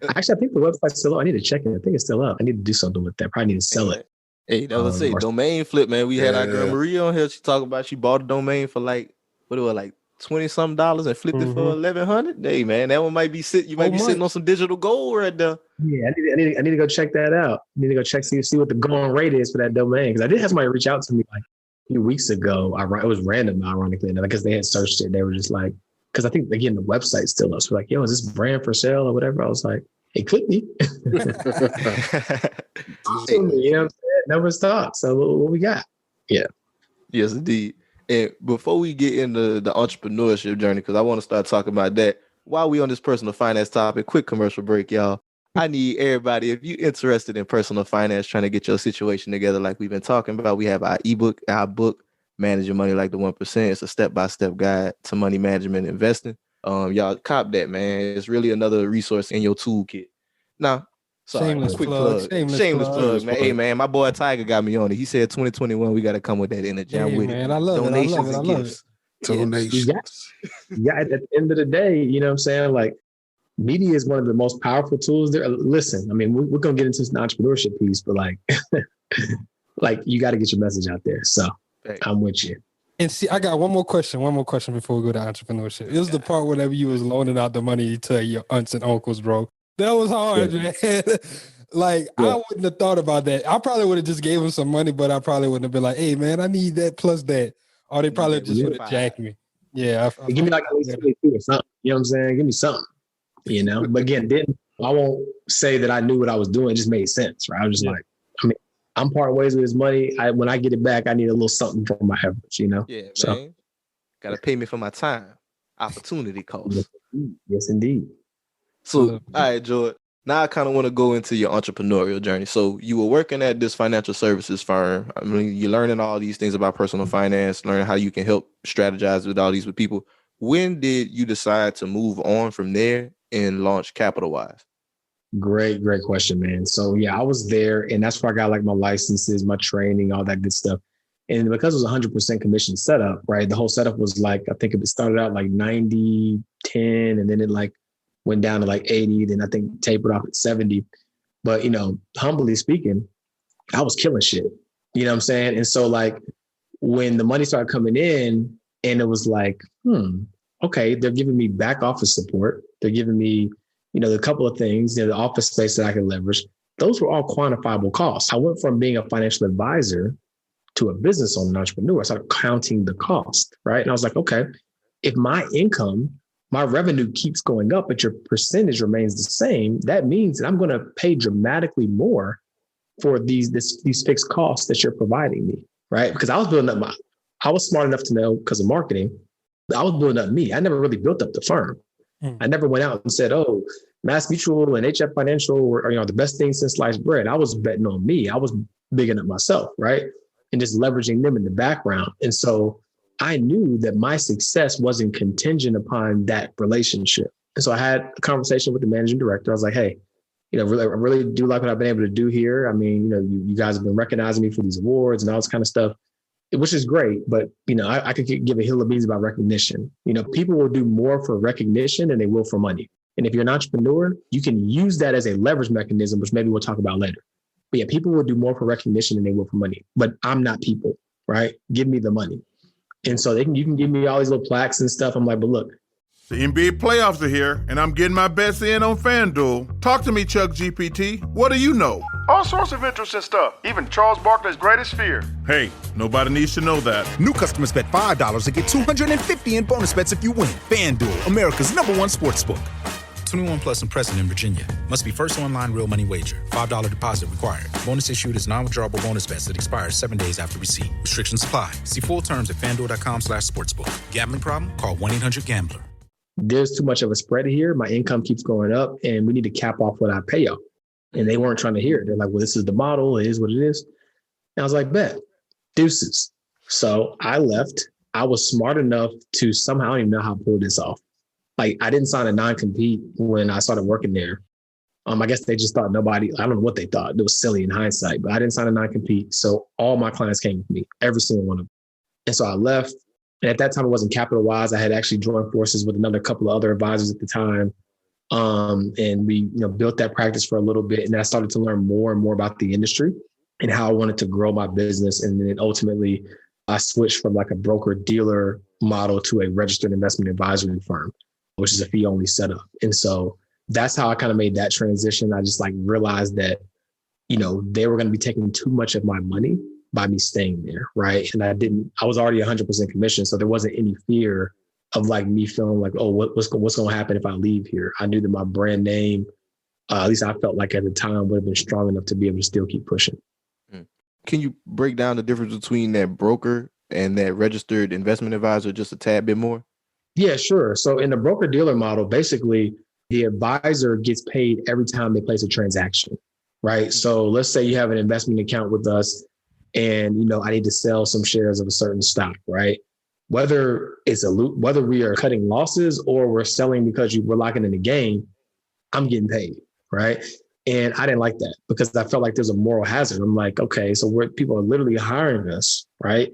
Actually, I think the website's still up. I need to check it. I think it's still up. I need to do something with that. Probably need to sell it. Hey, that was domain flip, man. We had our girl Maria on here. She talked about she bought a domain for like, what it was, like $20-something and flipped it for $1,100. Hey, man, that one might be sitting on some digital gold right there. Yeah, I need to go check that out. I need to go see what the going rate is for that domain. Because I did have somebody reach out to me like a few weeks ago. It was random, ironically, because they had searched it. They were just like, because I think, again, the website's still up. So like, yo, is this brand for sale or whatever? I was like, it could be. Awesome, you know what I'm saying? Never stop. So what we got? Yeah. Yes, indeed. And before we get into the entrepreneurship journey, because I want to start talking about that, while we on this personal finance topic, quick commercial break, y'all. I need everybody, if you're interested in personal finance, trying to get your situation together like we've been talking about, we have our ebook, our book, Manage Your Money Like the 1%. It's a step-by-step guide to money management and investing. Y'all cop that, man. It's really another resource in your toolkit. Now, shameless plug, man. Hey, man, my boy Tiger got me on it. He said 2021, we got to come with that energy. I'm with man, it. I love Donations it. and gifts. Donations. Yeah, at the end of the day, you know what I'm saying? Like, media is one of the most powerful tools there. Listen, I mean, we're going to get into this entrepreneurship piece, but like, like you got to get your message out there. So I'm with you. And see, I got one more question before we go to entrepreneurship. It was the part whenever you was loaning out the money to your aunts and uncles, bro. That was hard, man. Like, I wouldn't have thought about that. I probably would have just gave him some money, but I probably wouldn't have been like, hey, man, I need that plus that. Or they probably just would have jacked me. Yeah. Give me like at least 22 or something. You know what I'm saying? Give me something, you know? But again, I won't say that I knew what I was doing. It just made sense, right? I was just like, I mean, I'm part ways with his money. When I get it back, I need a little something for my efforts, you know? Yeah, man. Got to pay me for my time. Opportunity cost. Yes, indeed. So, all right, George. Now I kind of want to go into your entrepreneurial journey. So you were working at this financial services firm. I mean, you're learning all these things about personal finance, learning how you can help strategize with all these with people. When did you decide to move on from there and launch Capitalwize? Great question, man. So yeah, I was there, and that's where I got like my licenses, my training, all that good stuff. And because it was 100% commission setup, right? The whole setup was like, I think it started out like 90, 10, and then it like went down to like 80, then I think tapered off at 70. But, you know, humbly speaking, I was killing shit. You know what I'm saying? And so like when the money started coming in and it was like, okay, they're giving me back office support. They're giving me, a couple of things, the office space that I can leverage. Those were all quantifiable costs. I went from being a financial advisor to a business owner, an entrepreneur. I started counting the cost, right? And I was like, okay, if my income, my revenue keeps going up, but your percentage remains the same, that means that I'm going to pay dramatically more for these fixed costs that you're providing me, right? Because I was building up I was smart enough to know, because of marketing, I was building up me. I never really built up the firm. I never went out and said, oh, Mass Mutual and HF Financial are the best thing since sliced bread. I was betting on me. I was bigging up myself, right? And just leveraging them in the background. And so I knew that my success wasn't contingent upon that relationship. And so I had a conversation with the managing director. I was like, hey, I really do like what I've been able to do here. I mean, you guys have been recognizing me for these awards and all this kind of stuff, which is great. But, I could give a hill of beans about recognition. People will do more for recognition than they will for money. And if you're an entrepreneur, you can use that as a leverage mechanism, which maybe we'll talk about later. But yeah, people will do more for recognition than they will for money. But I'm not people, right? Give me the money. And so you can give me all these little plaques and stuff. I'm like, but look. The NBA playoffs are here, and I'm getting my bets in on FanDuel. Talk to me, Chuck GPT. What do you know? All sorts of interesting stuff, even Charles Barkley's greatest fear. Hey, nobody needs to know that. New customers bet $5 to get $250 in bonus bets if you win. FanDuel, America's #1 sportsbook. 21 plus and present in Virginia. Must be first online real money wager. $5 deposit required. Bonus issued is non-withdrawable bonus bets that expires 7 days after receipt. Restrictions apply. See full terms at FanDuel.com/sportsbook. Gambling problem? Call 1-800-GAMBLER. There's too much of a spread here. My income keeps going up and we need to cap off what I pay y'all. And they weren't trying to hear it. They're like, well, this is the model. It is what it is. And I was like, bet. Deuces. So I left. I was smart enough to somehow, I don't even know how to pull this off. Like, I didn't sign a non-compete when I started working there. I guess they just thought I don't know what they thought. It was silly in hindsight, but I didn't sign a non-compete. So all my clients came with me, every single one of them. And so I left. And at that time, it wasn't Capitalwize. I had actually joined forces with another couple of other advisors at the time. And we built that practice for a little bit. And I started to learn more and more about the industry and how I wanted to grow my business. And then ultimately, I switched from like a broker-dealer model to a registered investment advisory firm, which is a fee-only setup. And so that's how I kind of made that transition. I just realized that, they were going to be taking too much of my money by me staying there, right? And I was already 100% commission. So there wasn't any fear of me feeling like, oh, what's going to happen if I leave here? I knew that my brand name, at least I felt like at the time, would have been strong enough to be able to still keep pushing. Can you break down the difference between that broker and that registered investment advisor just a tad bit more? Yeah, sure. So in the broker-dealer model, basically, the advisor gets paid every time they place a transaction, right? So let's say you have an investment account with us and, I need to sell some shares of a certain stock, right? Whether we are cutting losses or we're selling because we're locking in a gain, I'm getting paid, right? And I didn't like that because I felt like there's a moral hazard. I'm like, okay, so people are literally hiring us, right,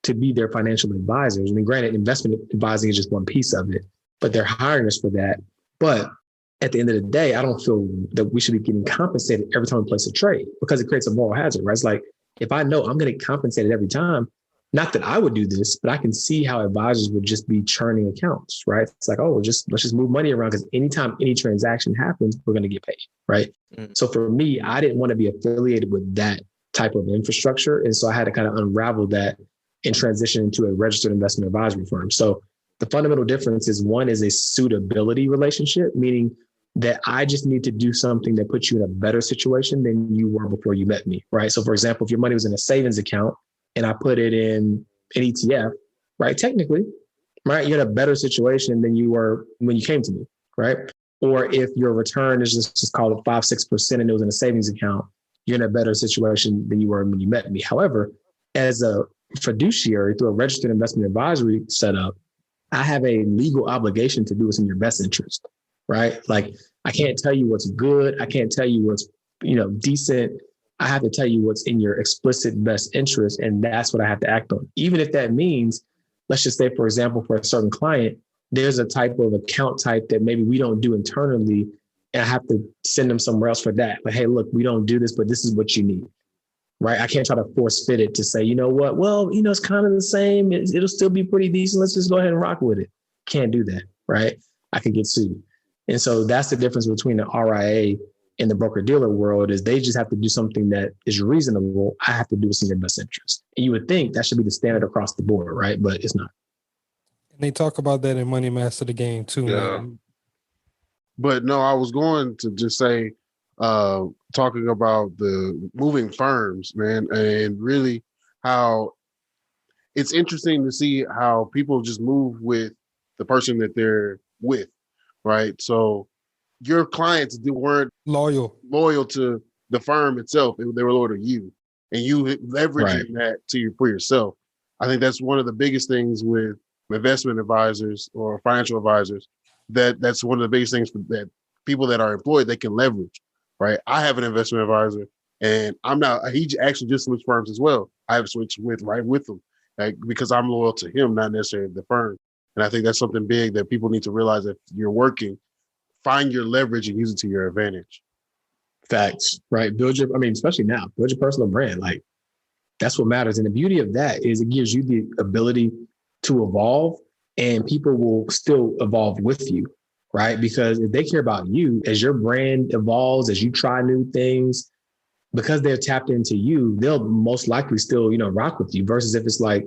to be their financial advisors. I mean, granted, investment advising is just one piece of it, but they're hiring us for that. But at the end of the day, I don't feel that we should be getting compensated every time we place a trade because it creates a moral hazard, right? It's like, if I know I'm going to get compensated every time, not that I would do this, but I can see how advisors would just be churning accounts, right? It's like, oh, let's just move money around because anytime any transaction happens, we're going to get paid, right? Mm-hmm. So for me, I didn't want to be affiliated with that type of infrastructure. And so I had to kind of unravel that and transition into a registered investment advisory firm. So the fundamental difference is one is a suitability relationship, meaning that I just need to do something that puts you in a better situation than you were before you met me, right? So for example, if your money was in a savings account and I put it in an ETF, right? Technically, right? You're in a better situation than you were when you came to me, right? Or if your return is just call it 5-6% and it was in a savings account, you're in a better situation than you were when you met me. However, as a fiduciary through a registered investment advisory setup, I have a legal obligation to do what's in your best interest, right? Like I can't tell you what's good. I can't tell you what's, decent. I have to tell you what's in your explicit best interest. And that's what I have to act on. Even if that means, let's just say, for example, for a certain client, there's a type of account type that maybe we don't do internally. And I have to send them somewhere else for that. But hey, look, we don't do this, but this is what you need. right? I can't try to force fit it to say, you know what? Well, it's kind of the same. It'll still be pretty decent. Let's just go ahead and rock with it. Can't do that, right? I could get sued. And so that's the difference between the RIA and the broker-dealer world is they just have to do something that is reasonable. I have to do what's in their best interest. And you would think that should be the standard across the board, right? But it's not. And they talk about that in Money Master the Game too, man. But no, I was going to just say, talking about the moving firms, man, and really how it's interesting to see how people just move with the person that they're with, right? So your clients weren't loyal to the firm itself. They were loyal to you, and you leveraging that for yourself. I think that's one of the biggest things with investment advisors or financial advisors. That's one of the biggest things that people that are employed, they can leverage, right? I have an investment advisor, and he actually just switched firms as well. I have switched with him, because I'm loyal to him, not necessarily the firm. And I think that's something big that people need to realize. If you're working, find your leverage and use it to your advantage. Facts, right? Especially now, build your personal brand. Like, that's what matters. And the beauty of that is it gives you the ability to evolve, and people will still evolve with you, right? Because if they care about you, as your brand evolves, as you try new things, because they're tapped into you, they'll most likely still, rock with you, versus if it's like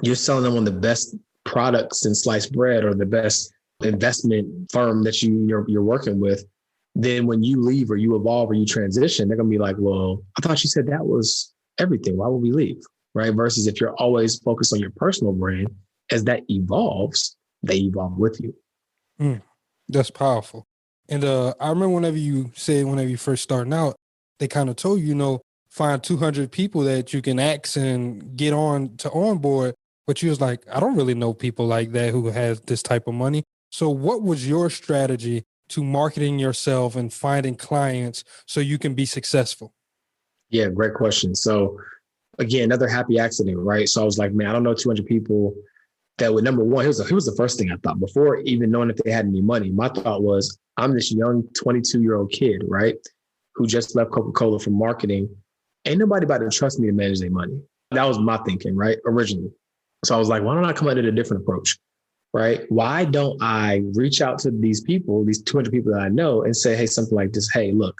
you're selling them on the best products in sliced bread or the best investment firm that you're working with, then when you leave or you evolve or you transition, they're going to be like, well, I thought you said that was everything. Why would we leave? Right? Versus if you're always focused on your personal brand, as that evolves, they evolve with you. That's powerful. And I remember whenever you first starting out, they kind of told you, find 200 people that you can ask and get on to onboard. But you was like, I don't really know people like that who have this type of money. So what was your strategy to marketing yourself and finding clients so you can be successful? Yeah, great question. So again, another happy accident, right? So I was like, man, I don't know 200 people that would, number one, here's the first thing I thought before even knowing if they had any money. My thought was, I'm this young 22-year-old kid, right? Who just left Coca-Cola for marketing. Ain't nobody about to trust me to manage their money. That was my thinking, right? Originally. So I was like, why don't I come at it a different approach, right? Why don't I reach out to these people, these 200 people that I know, and say, hey, something like this. Hey, look,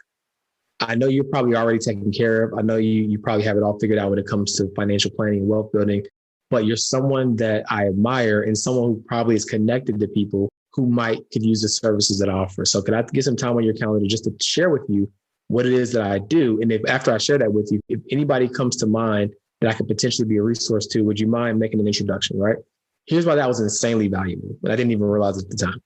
I know you're probably already taken care of. I know you probably have it all figured out when it comes to financial planning and wealth building, but you're someone that I admire and someone who probably is connected to people who could use the services that I offer. So could I get some time on your calendar just to share with you what it is that I do? And if after I share that with you, if anybody comes to mind that I could potentially be a resource to, would you mind making an introduction, right? Here's why that was insanely valuable, but I didn't even realize at the time.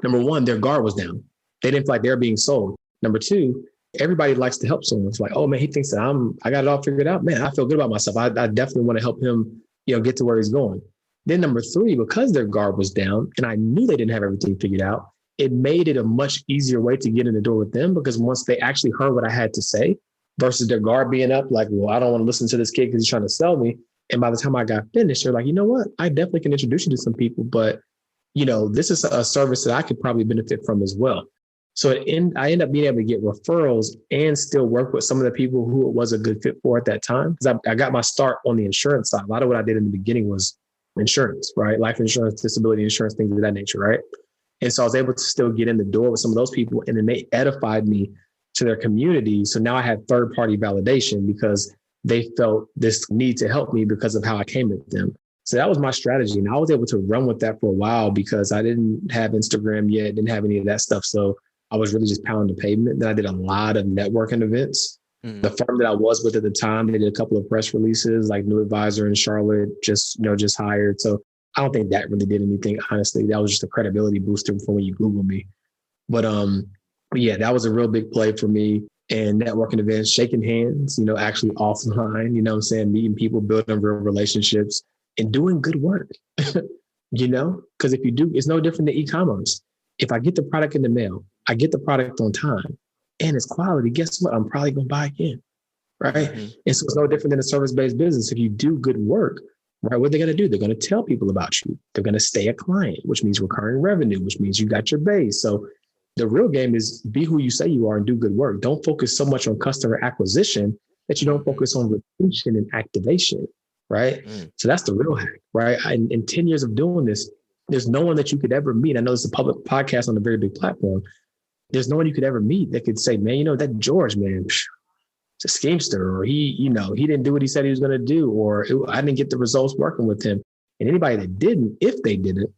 Number one, their guard was down. They didn't feel like they were being sold. Number two, everybody likes to help someone. It's like, oh man, he thinks that I got it all figured out. Man, I feel good about myself. I definitely want to help him, get to where he's going. Then number three, because their guard was down and I knew they didn't have everything figured out, it made it a much easier way to get in the door with them, because once they actually heard what I had to say versus their guard being up, like, well, I don't want to listen to this kid because he's trying to sell me. And by the time I got finished, they're like, you know what? I definitely can introduce you to some people, but this is a service that I could probably benefit from as well. So I end up being able to get referrals and still work with some of the people who it was a good fit for at that time. Because I got my start on the insurance side. A lot of what I did in the beginning was insurance, right? Life insurance, disability insurance, things of that nature, right? And so I was able to still get in the door with some of those people, and then they edified me to their community. So now I had third-party validation because they felt this need to help me because of how I came at them. So that was my strategy. And I was able to run with that for a while because I didn't have Instagram yet, didn't have any of that stuff. So I was really just pounding the pavement. Then I did a lot of networking events. The firm that I was with at the time, they did a couple of press releases, like new advisor in Charlotte, just hired. So I don't think that really did anything, honestly. That was just a credibility booster for when you Google me. But yeah, that was a real big play for me. And networking events, shaking hands, actually offline, meeting people, building real relationships and doing good work, because if you do, it's no different than e-commerce. If I get the product in the mail, I get the product on time and it's quality, guess what? I'm probably going to buy again, right? Mm-hmm. And so it's no different than a service-based business. If you do good work, right, what are they going to do? They're going to tell people about you. They're going to stay a client, which means recurring revenue, which means you got your base. So the real game is be who you say you are and do good work. Don't focus so much on customer acquisition that you don't focus on retention and activation, right? So that's the real hack, right? In 10 years of doing this, there's no one that you could ever meet. I know it's a public podcast on a very big platform. There's no one you could ever meet that could say, man, that George, man, it's a schemester, or he didn't do what he said he was going to do, or I didn't get the results working with him. And anybody that didn't, if they didn't,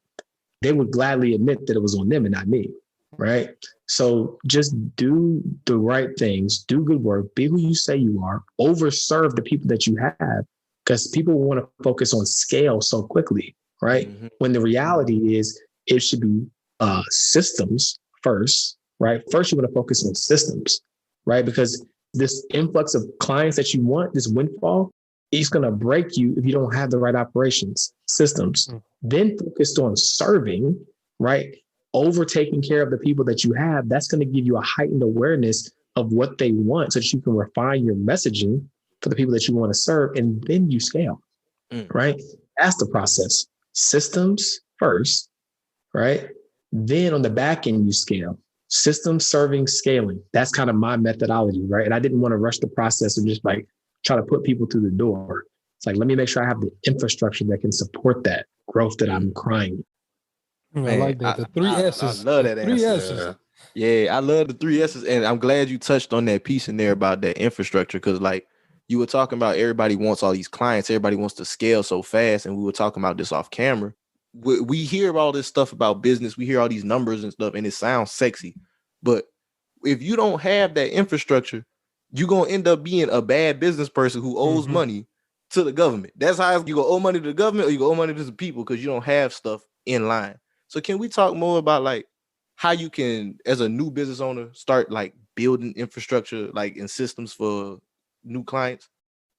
they would gladly admit that it was on them and not me, right? So just do the right things, do good work, be who you say you are, overserve the people that you have, because people want to focus on scale so quickly, right? When the reality is it should be systems first, right? First, you want to focus on systems, right? Because this influx of clients that you want, this windfall, it's going to break you if you don't have the right operations, systems. Then focused on serving, right? Over taking care of the people that you have, that's going to give you a heightened awareness of what they want so that you can refine your messaging for the people that you want to serve, and then you scale, right? That's the process. Systems first, right? Then on the back end, you scale. System, serving, scaling. That's kind of my methodology, right? And I didn't want to rush the process and just like try to put people through the door. It's like, let me make sure I have the infrastructure that can support that growth that I'm crying. I like that. The 3 S's. I love that Three answer. S's. Yeah, I love the 3 S's. And I'm glad you touched on that piece in there about that infrastructure, because like you were talking about, everybody wants all these clients. Everybody wants to scale so fast. And we were talking about this off camera. We hear all this stuff about business. We hear all these numbers and stuff, and it sounds sexy. But if you don't have that infrastructure, you're going to end up being a bad business person who owes money to the government. That's how you go owe money to the government, or you go owe money to the people, because you don't have stuff in line. So can we talk more about like how you can, as a new business owner, start like building infrastructure, like in systems for new clients?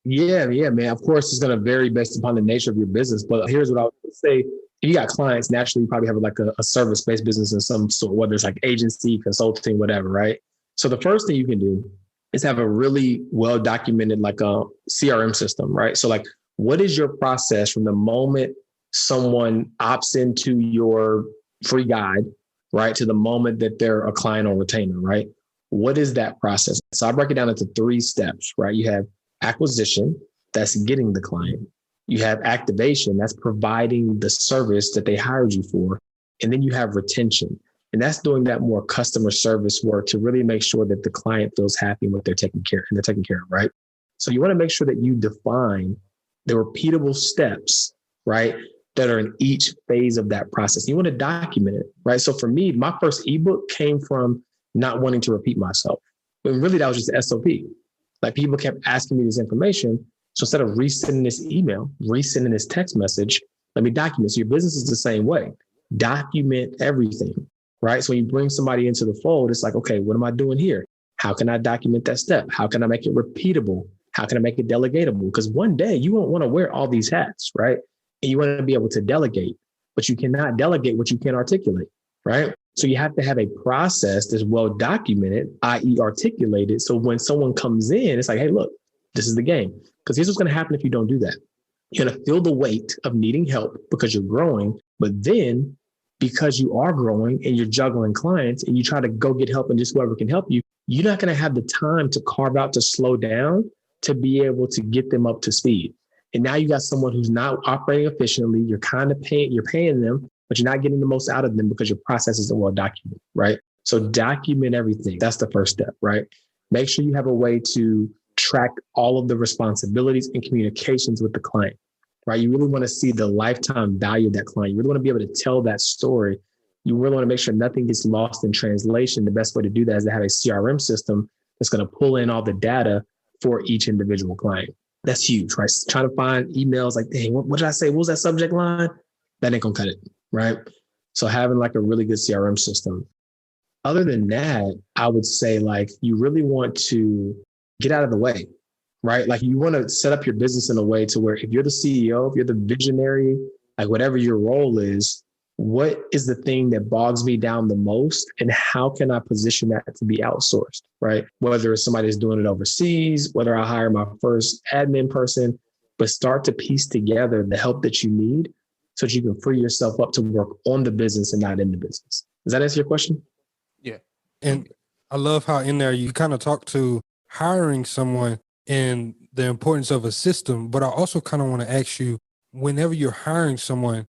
Yeah, man. Of course, it's going to vary based upon the nature of your business. But here's what I would say. If you got clients, naturally, you probably have like a service-based business of some sort, whether it's like agency, consulting, whatever, right? So the first thing you can do is have a really well-documented like a CRM system, right? So like, what is your process from the moment someone opts into your free guide, right, to the moment that they're a client on retainer, right? What is that process? So I break it down into 3 steps, right? You have acquisition, that's getting the client. You have activation, that's providing the service that they hired you for. And then you have retention. And that's doing that more customer service work to really make sure that the client feels happy with they're taking care of, right? So you want to make sure that you define the repeatable steps, right, that are in each phase of that process. You want to document it, right? So for me, my first ebook came from not wanting to repeat myself. But really, that was just the SOP. Like people kept asking me this information. So instead of resending this email, resending this text message, let me document. So your business is the same way. Document everything, right? So when you bring somebody into the fold, it's like, okay, what am I doing here? How can I document that step? How can I make it repeatable? How can I make it delegatable? Because one day you won't want to wear all these hats, right? And you want to be able to delegate, but you cannot delegate what you can't articulate, right? So you have to have a process that's well documented, i.e. articulated. So when someone comes in, it's like, hey, look, this is the game. Because here's what's going to happen if you don't do that. You're going to feel the weight of needing help because you're growing. But then because you are growing and you're juggling clients and you try to go get help and just whoever can help you, you're not going to have the time to carve out, to slow down, to be able to get them up to speed. And now you got someone who's not operating efficiently. You're kind of paying them, but you're not getting the most out of them because your process isn't well documented, right? So document everything. That's the first step, right? Make sure you have a way to track all of the responsibilities and communications with the client, right? You really want to see the lifetime value of that client. You really want to be able to tell that story. You really want to make sure nothing gets lost in translation. The best way to do that is to have a CRM system that's going to pull in all the data for each individual client. That's huge, right? Trying to find emails like, dang, what did I say? What was that subject line? That ain't gonna cut it, right? So having like a really good CRM system. Other than that, I would say like you really want to get out of the way, right? Like you want to set up your business in a way to where if you're the CEO, if you're the visionary, like whatever your role is, what is the thing that bogs me down the most and how can I position that to be outsourced, right? Whether it's somebody that's doing it overseas, whether I hire my first admin person, but start to piece together the help that you need so that you can free yourself up to work on the business and not in the business. Does that answer your question? Yeah. And I love how in there you kind of talk to hiring someone, and the importance of a system, but I also kind of want to ask you, whenever you're hiring someone,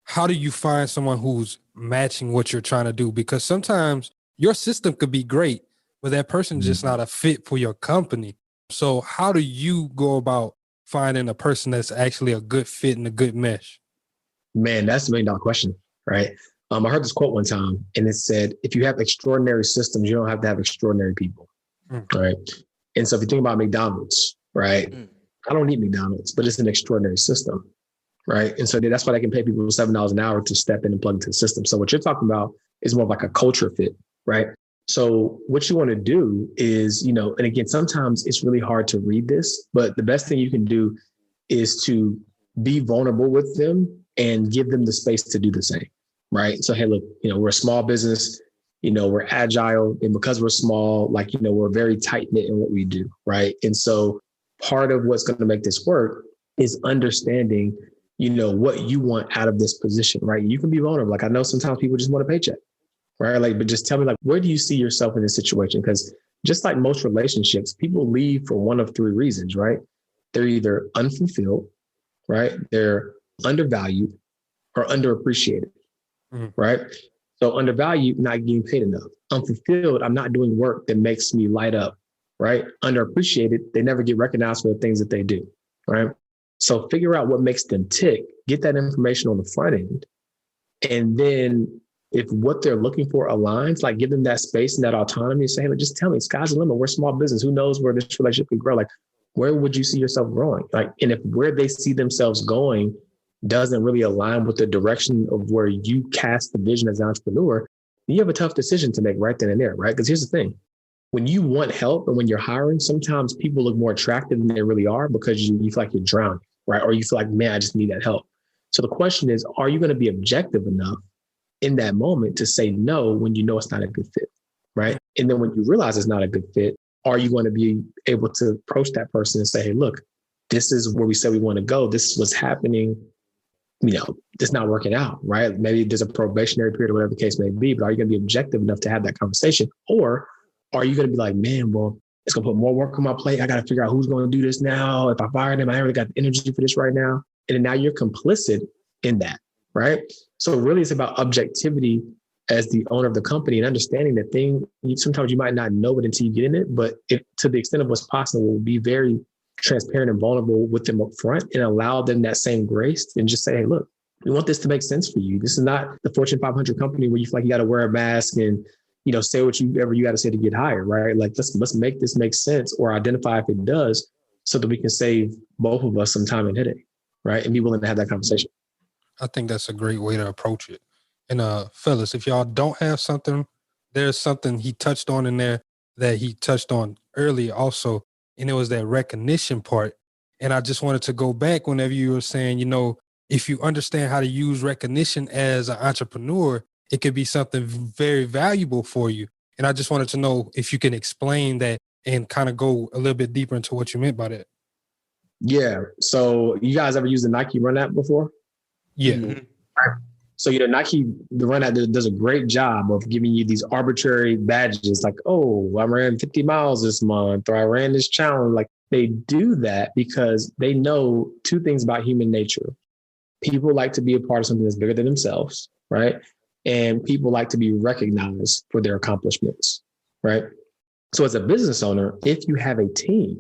how do you find someone who's matching what you're trying to do? Because sometimes your system could be great, but that person's just not a fit for your company. So how do you go about finding a person that's actually a good fit and a good mesh? Man, that's $1 million question, right? I heard this quote one time, and it said, if you have extraordinary systems, you don't have to have extraordinary people, right? And so if you think about McDonald's, right? I don't need McDonald's, but it's an extraordinary system, right? And so that's why they can pay people $7 an hour to step in and plug into the system. So what you're talking about is more of like a culture fit, right? So what you want to do is, and again, sometimes it's really hard to read this, but the best thing you can do is to be vulnerable with them and give them the space to do the same. Right. So, hey, look, we're a small business, we're agile, and because we're small, we're very tight knit in what we do. Right. And so part of what's going to make this work is understanding, what you want out of this position. Right. You can be vulnerable. Like, I know sometimes people just want a paycheck. Right. But just tell me, where do you see yourself in this situation? Because just like most relationships, people leave for one of 3 reasons. Right. They're either unfulfilled, right? They're undervalued or underappreciated. Right. So undervalued, not getting paid enough. Unfulfilled, I'm not doing work that makes me light up. Right. Underappreciated, they never get recognized for the things that they do. Right. So figure out what makes them tick, get that information on the front end. And then if what they're looking for aligns, give them that space and that autonomy and say, hey, just tell me, sky's the limit. We're a small business. Who knows where this relationship could grow? Where would you see yourself growing? And if where they see themselves going doesn't really align with the direction of where you cast the vision as an entrepreneur, you have a tough decision to make right then and there, right? Because here's the thing. When you want help and when you're hiring, sometimes people look more attractive than they really are because you feel like you're drowning, right? Or you feel like, man, I just need that help. So the question is, are you going to be objective enough in that moment to say no when you know it's not a good fit, right? And then when you realize it's not a good fit, are you going to be able to approach that person and say, hey, look, this is where we said we want to go. This is what's happening. It's not working out, right? Maybe there's a probationary period or whatever the case may be, but are you going to be objective enough to have that conversation? Or are you going to be like, man, well, it's going to put more work on my plate. I got to figure out who's going to do this now. If I fire them, I ain't really got the energy for this right now. And then now you're complicit in that, right? So really it's about objectivity as the owner of the company and understanding that sometimes you might not know it until you get in it, but to the extent of what's possible, be very transparent and vulnerable with them up front and allow them that same grace and just say, hey, look, we want this to make sense for you. This is not the Fortune 500 company where you feel like you got to wear a mask and, say whatever you got to say to get hired, right? Let's make this make sense or identify if it does so that we can save both of us some time and headache, right? And be willing to have that conversation. I think that's a great way to approach it. And fellas, if y'all don't have something, there's something he touched on in there that he touched on earlier also. And it was that recognition part. And I just wanted to go back whenever you were saying, if you understand how to use recognition as an entrepreneur, it could be something very valuable for you. And I just wanted to know if you can explain that and kind of go a little bit deeper into what you meant by that. Yeah. So you guys ever used the Nike Run app before? Yeah. Mm-hmm. So, Nike, the Run app does a great job of giving you these arbitrary badges like, oh, I ran 50 miles this month, or I ran this challenge. They do that because they know 2 things about human nature. People like to be a part of something that's bigger than themselves, right? And people like to be recognized for their accomplishments, right? So as a business owner, if you have a team,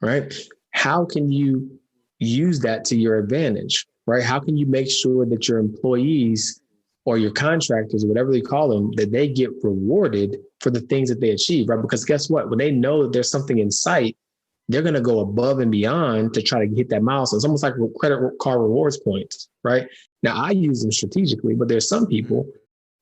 right, how can you use that to your advantage? Right? How can you make sure that your employees or your contractors, or whatever they call them, that they get rewarded for the things that they achieve, right? Because guess what? When they know that there's something in sight, they're going to go above and beyond to try to hit that milestone. It's almost like credit card rewards points, right? Now, I use them strategically, but there's some people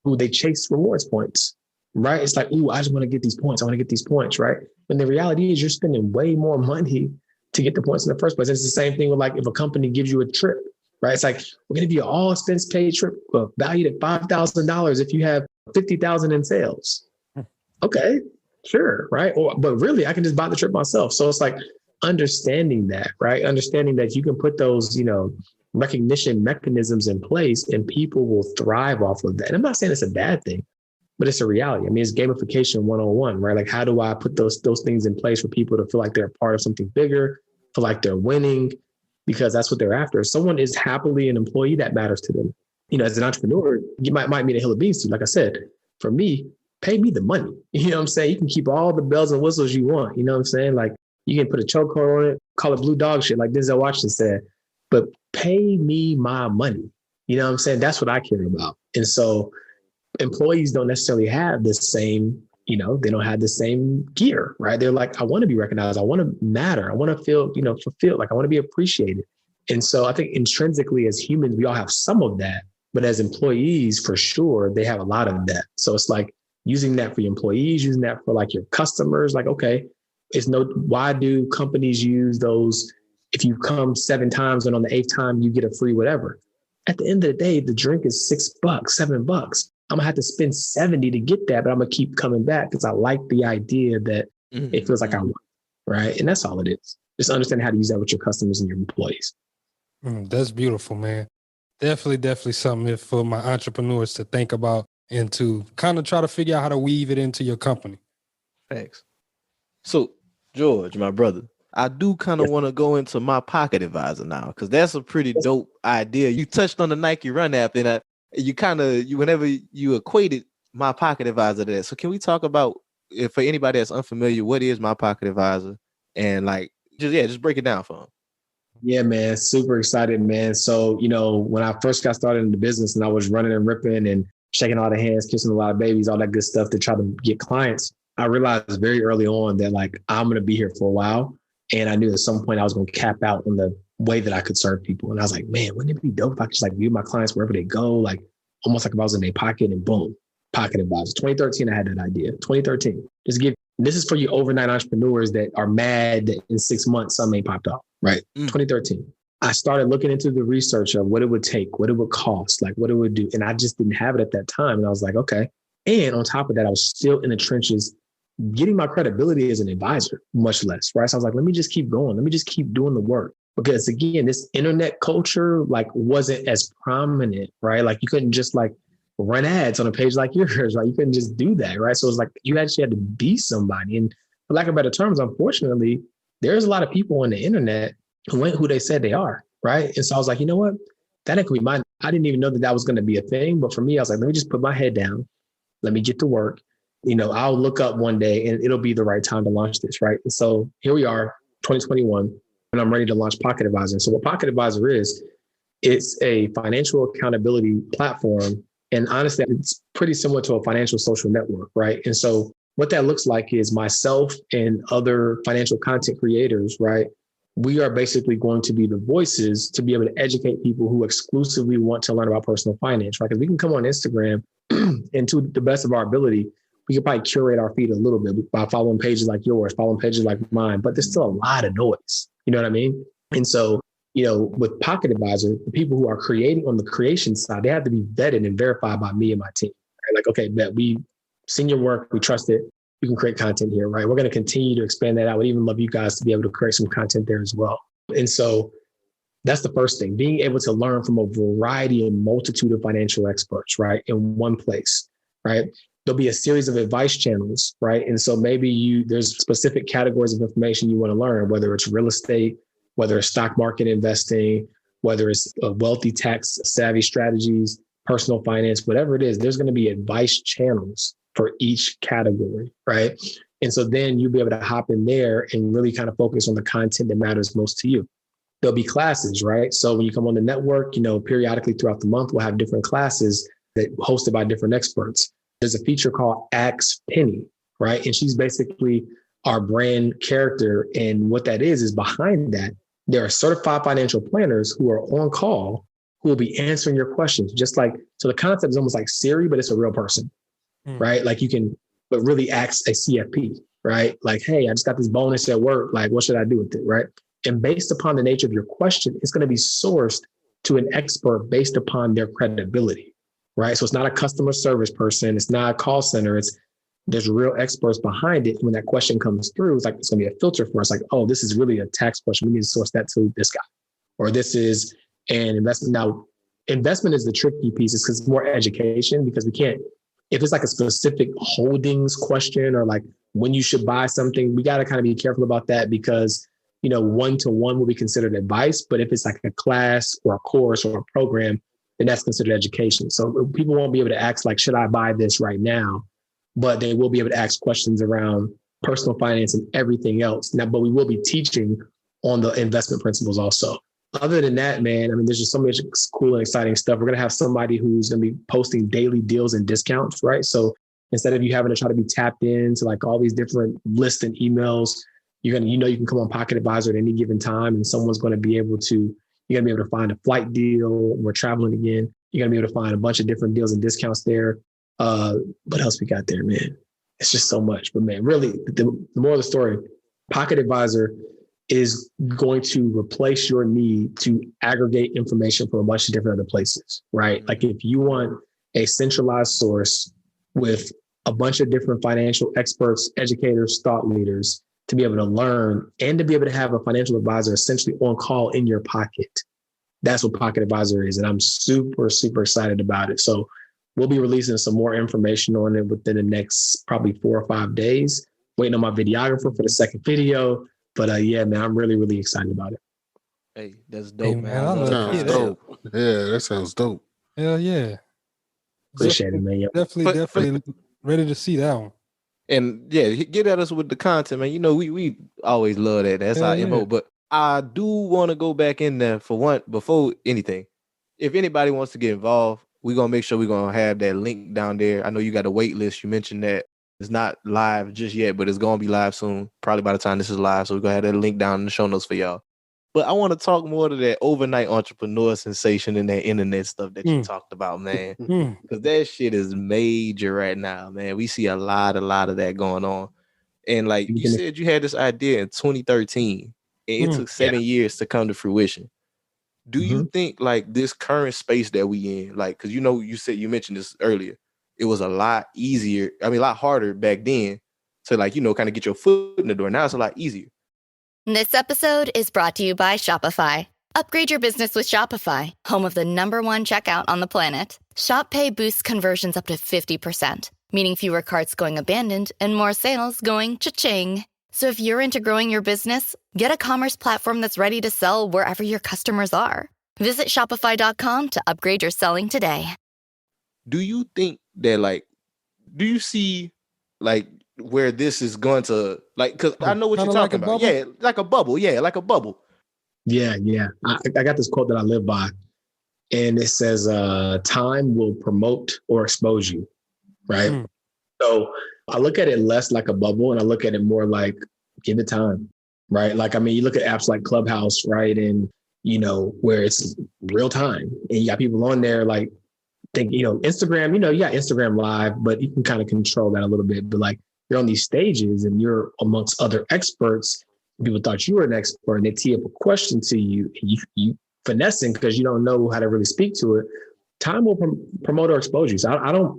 who they chase rewards points, right? It's like, ooh, I just want to get these points. I want to get these points, right? When the reality is you're spending way more money to get the points in the first place. It's the same thing with if a company gives you a trip, right? It's like, we're going to give you an all expense paid trip valued at $5,000 if you have $50,000 in sales. Okay, sure, right? But really, I can just buy the trip myself. So it's like understanding that, right? Understanding that you can put those, recognition mechanisms in place and people will thrive off of that. And I'm not saying it's a bad thing. but it's a reality. I mean, it's gamification 101, right? Like, how do I put those things in place for people to feel like they're a part of something bigger, feel like they're winning, because that's what they're after. If someone is happily an employee, that matters to them. You know, as an entrepreneur, you might meet a hill of beans to you. Like I said, for me, pay me the money. You know what I'm saying? You can keep all the bells and whistles you want. You know what I'm saying? Like, you can put a chokehold on it, call it blue dog shit, like Denzel Washington said, but pay me my money. You know what I'm saying? That's what I care about. And so employees don't necessarily have the same, you know, they don't have the same gear, right? They're like, I want to be recognized. I want to matter. I want to feel, you know, fulfilled. Like, I want to be appreciated. And so I think intrinsically as humans, we all have some of that, but as employees, for sure, they have a lot of that. So it's like using that for your employees, using that for like your customers, like, okay, why do companies use those? If you come 7 times and on the 8th time, you get a free whatever. At the end of the day, the drink is $6, $7. I'm gonna have to spend 70 to get that, but I'm gonna keep coming back because I like the idea that it feels like I want, right? And that's all it is. Just understand how to use that with your customers and your employees. That's beautiful, man. Definitely something for my entrepreneurs to think about and to kind of try to figure out how to weave it into your company. Thanks. So, George, my brother, I do kind of want to go into my pocket advisor now, because that's a pretty dope idea. You touched on the Nike Run app, and whenever you equated my pocket advisor to that. So can we talk about, for anybody that's unfamiliar, what is my pocket advisor? And like, just break it down for them. Yeah, man. Super excited, man. So, you know, when I first got started in the business and I was running and ripping and shaking all the hands, kissing a lot of babies, all that good stuff to try to get clients, I realized very early on that like, I'm going to be here for a while. And I knew at some point I was going to cap out on the way that I could serve people. And I was like, man, wouldn't it be dope if I could just like view my clients wherever they go? Like almost like if I was in their pocket, and boom, pocket advisor. 2013, I had that idea. 2013. This is for you overnight entrepreneurs that are mad that in 6 months something ain't popped off, right? 2013. I started looking into the research of what it would take, what it would cost, like what it would do. And I just didn't have it at that time. And I was like, okay. And on top of that, I was still in the trenches getting my credibility as an advisor, much less, right? So I was like, let me just keep going. Let me just keep doing the work. Because again, this internet culture like wasn't as prominent, right? Like you couldn't just like run ads on a page like yours, right? You couldn't just do that, right? So it's like you actually had to be somebody. And for lack of better terms, unfortunately, there's a lot of people on the internet who ain't who they said they are, right? And so I was like, you know what? That ain't gonna be mine. I didn't even know that was gonna be a thing. But for me, I was like, let me just put my head down. Let me get to work. You know, I'll look up one day and it'll be the right time to launch this, right? And so here we are, 2021, and I'm ready to launch Pocket Advisor. So what Pocket Advisor is, it's a financial accountability platform. And honestly, it's pretty similar to a financial social network, right? And so what that looks like is myself and other financial content creators, right? We are basically going to be the voices to be able to educate people who exclusively want to learn about personal finance, right? Because we can come on Instagram and to the best of our ability, we could probably curate our feed a little bit by following pages like yours, following pages like mine, but there's still a lot of noise. You know what I mean? And so, you know, with Pocket Advisor, the people who are creating on the creation side, they have to be vetted and verified by me and my team. Right? Like, okay, bet we've seen your work, we trust it, we can create content here, right? We're going to continue to expand that out. We'd even love you guys to be able to create some content there as well. And so that's the first thing, being able to learn from a variety and multitude of financial experts, right? In one place, right? There'll be a series of advice channels, right? And so maybe there's specific categories of information you want to learn, whether it's real estate, whether it's stock market investing, whether it's wealthy tax savvy strategies, personal finance, whatever it is, there's going to be advice channels for each category, right? And so then you'll be able to hop in there and really kind of focus on the content that matters most to you. There'll be classes, right? So when you come on the network, you know, periodically throughout the month, we'll have different classes that hosted by different experts. There's a feature called Ask Penny, right? And she's basically our brand character. And what that is behind that, there are certified financial planners who are on call who will be answering your questions. Just like, so the concept is almost like Siri, but it's a real person, right? Like you can, but really ask a CFP, right? Like, hey, I just got this bonus at work. Like, what should I do with it, right? And based upon the nature of your question, it's going to be sourced to an expert based upon their credibility, right? So it's not a customer service person. It's not a call center. There's real experts behind it. When that question comes through, it's like, it's going to be a filter for us. Like, oh, this is really a tax question. We need to source that to this guy, or this is an investment. Now, investment is the tricky piece, is because it's more education, because we can't if it's like a specific holdings question or like when you should buy something, we got to kind of be careful about that because, you know, 1-to-1 will be considered advice. But if it's like a class or a course or a program, then that's considered education. So people won't be able to ask like, should I buy this right now? But they will be able to ask questions around personal finance and everything else. Now, but we will be teaching on the investment principles also. Other than that, man, I mean, there's just so much cool and exciting stuff. We're going to have somebody who's going to be posting daily deals and discounts, right? So instead of you having to try to be tapped into like all these different lists and emails, you can come on Pocket Advisor at any given time and someone's going to be able to, you're going to be able to find a flight deal. We're traveling again. You're going to be able to find a bunch of different deals and discounts there. What else we got there, man? It's just so much. But man, really, the moral of the story, Pocket Advisor is going to replace your need to aggregate information from a bunch of different other places, right? Like if you want a centralized source with a bunch of different financial experts, educators, thought leaders to be able to learn and to be able to have a financial advisor essentially on call in your pocket. That's what Pocket Advisor is. And I'm super, super excited about it. So we'll be releasing some more information on it within the next probably 4 or 5 days, waiting on my videographer for the second video. But yeah, man, I'm really, really excited about it. Hey, that's dope, man. That sounds dope. Yeah, that sounds dope. Hell yeah. Appreciate it, man. Yep. Definitely ready to see that one. And yeah, get at us with the content, man. You know, we always love that. That's our MO. But I do want to go back in there for one, before anything. If anybody wants to get involved, we're going to make sure we're going to have that link down there. I know you got a wait list. You mentioned that. It's not live just yet, but it's going to be live soon, probably by the time this is live. So we're going to have that link down in the show notes for y'all. But I want to talk more to that overnight entrepreneur sensation and that internet stuff that you talked about, man. Because that shit is major right now, man. We see a lot of that going on. And like you said, you had this idea in 2013, and it took 7 years to come to fruition. Do you think like this current space that we in, like, because you know, you mentioned this earlier, it was a lot easier. I mean, a lot harder back then to like, you know, kind of get your foot in the door. Now it's a lot easier. This episode is brought to you by Shopify. Upgrade your business with Shopify, home of the #1 checkout on the planet. Shop Pay boosts conversions up to 50%, meaning fewer carts going abandoned and more sales going cha-ching. So if you're into growing your business, get a commerce platform that's ready to sell wherever your customers are. Visit Shopify.com to upgrade your selling today. Do you think that, like, do you see, like, where this is going to, like, because I know what you're talking about. Yeah, like a bubble. Yeah, like a bubble. Yeah. I got this quote that I live by, and it says, time will promote or expose you, right? So I look at it less like a bubble, and I look at it more like, give it time, right? Like, I mean, you look at apps like Clubhouse, right? And, you know, where it's real time, and you got people on there, like, think, you know, Instagram, you know, you got Instagram Live, but you can kind of control that a little bit. But like, you're on these stages and you're amongst other experts. People thought you were an expert, and they tee up a question to you, and you finessing because you don't know how to really speak to it. Time will promote or expose you. So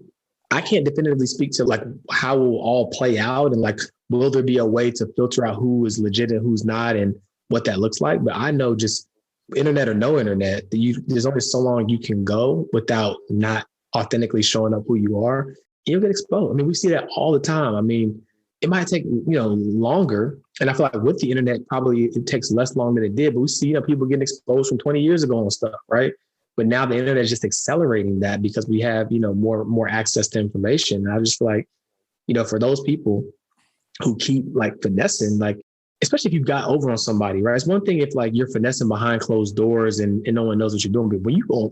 I can't definitively speak to like how it will all play out, and like, will there be a way to filter out who is legit and who's not, and what that looks like. But I know, just internet or no internet, there's only so long you can go without not authentically showing up who you are. You'll get exposed. I mean, we see that all the time. I mean, it might take, you know, longer. And I feel like with the internet, probably it takes less long than it did. But we see, you know, people getting exposed from 20 years ago on stuff, right? But now the internet is just accelerating that because we have, you know, more access to information. And I just feel like, you know, for those people who keep like finessing, like, especially if you've got over on somebody, right? It's one thing if like you're finessing behind closed doors and no one knows what you're doing. But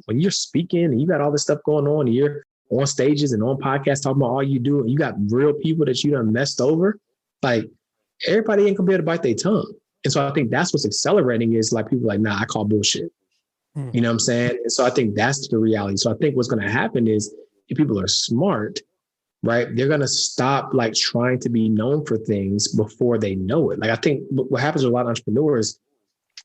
when you're speaking and you got all this stuff going on, and you're on stages and on podcasts talking about all you do, and you got real people that you done messed over, like, everybody ain't gonna be able to bite their tongue. And so I think that's what's accelerating is like people like, nah, I call bullshit. You know what I'm saying? And so I think that's the reality. So I think what's gonna happen is if people are smart, right, they're gonna stop like trying to be known for things before they know it. Like, I think what happens with a lot of entrepreneurs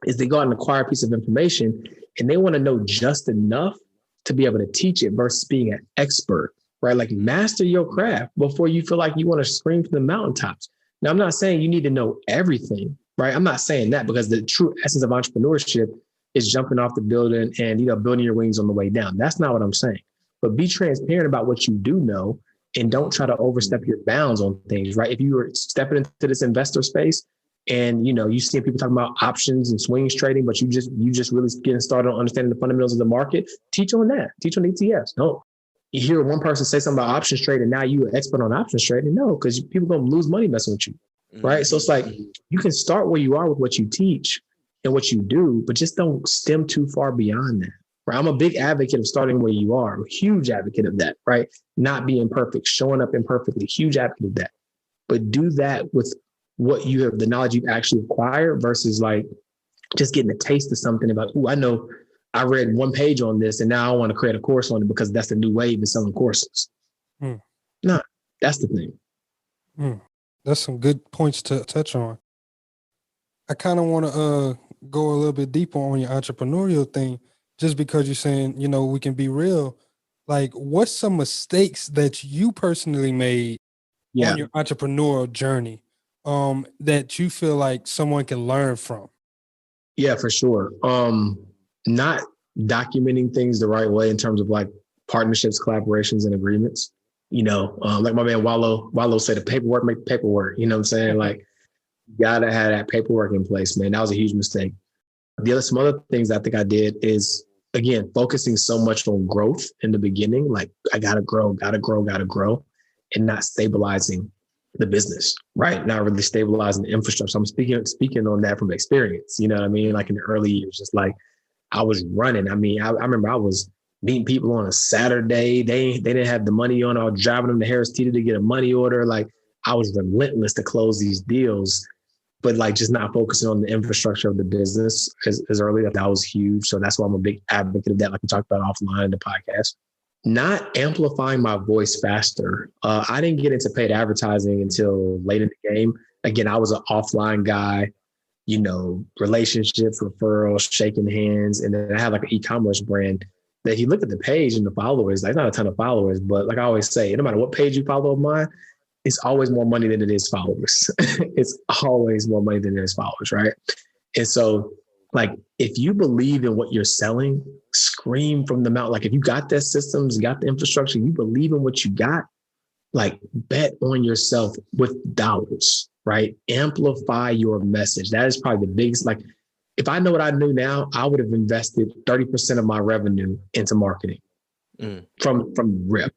is they go out and acquire a piece of information and they want to know just enough to be able to teach it versus being an expert, right? Like, master your craft before you feel like you want to scream from the mountaintops. Now, I'm not saying you need to know everything, right? I'm not saying that, because the true essence of entrepreneurship is jumping off the building and, you know, building your wings on the way down. That's not what I'm saying. But be transparent about what you do know and don't try to overstep your bounds on things, right? If you were stepping into this investor space and, you see people talking about options and swings trading, but you just really getting started on understanding the fundamentals of the market, teach on that. Teach on ETFs. Don't you hear one person say something about options trading and now you're an expert on options trading? No, because people going to lose money messing with you, right? So it's like you can start where you are with what you teach and what you do, but just don't stem too far beyond that. Right? I'm a big advocate of starting where you are. I'm a huge advocate of that, right? Not being perfect, showing up imperfectly, huge advocate of that. But do that with what you have, the knowledge you've actually acquired versus like just getting a taste of something about, I know I read one page on this and now I want to create a course on it because that's the new wave in selling courses. No, that's the thing. That's some good points to touch on. I kind of want to go a little bit deeper on your entrepreneurial thing, just because you're saying, we can be real. Like, what's some mistakes that you personally made on your entrepreneurial journey that you feel like someone can learn from? Yeah, for sure. Not documenting things the right way in terms of like partnerships, collaborations, and agreements. Like my man Wallow said, the paperwork make the paperwork. You know what I'm saying? Like, you gotta have that paperwork in place, man. That was a huge mistake. Some other things I think I did is, again, focusing so much on growth in the beginning. Like, I gotta grow, and not stabilizing the business, right? Not really stabilizing the infrastructure. So I'm speaking on that from experience. You know what I mean? Like in the early years, just like I was running. I mean, I remember I was meeting people on a Saturday. They didn't have the money on. I was driving them to Harris Teeter to get a money order. Like, I was relentless to close these deals, but like just not focusing on the infrastructure of the business as early. That was huge. So that's why I'm a big advocate of that. Like we talked about offline in the podcast. Not amplifying my voice faster. I didn't get into paid advertising until late in the game. Again, I was an offline guy, relationships, referrals, shaking hands. And then I had like an e-commerce brand that he looked at the page and the followers, like not a ton of followers, but like I always say, no matter what page you follow of mine, it's always more money than it is followers. It's always more money than it is followers, right? And so, like, if you believe in what you're selling, scream from the mountain. Like, if you got the systems, you got the infrastructure, you believe in what you got, like, bet on yourself with dollars, right? Amplify your message. That is probably the biggest, like, if I know what I knew now, I would have invested 30% of my revenue into marketing from rip,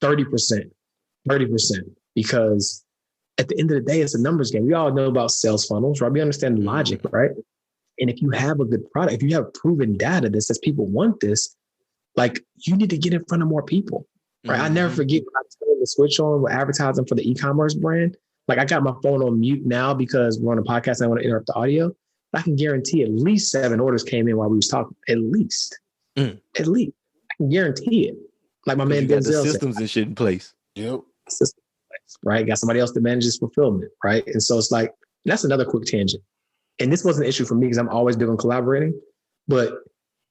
30%, because at the end of the day, it's a numbers game. We all know about sales funnels, right? We understand the logic, right? And if you have a good product, if you have proven data that says people want this, like, you need to get in front of more people, right? I never forget when I turned the switch on with advertising for the e-commerce brand. Like, I got my phone on mute now because we're on a podcast and I want to interrupt the audio. But I can guarantee at least 7 orders came in while we was talking. At least. I can guarantee it. Like my man got the Denzel systems said, and shit in place. Yep. Right? Got somebody else that manages fulfillment, right? And so it's like, that's another quick tangent. And this wasn't an issue for me because I'm always big on collaborating. But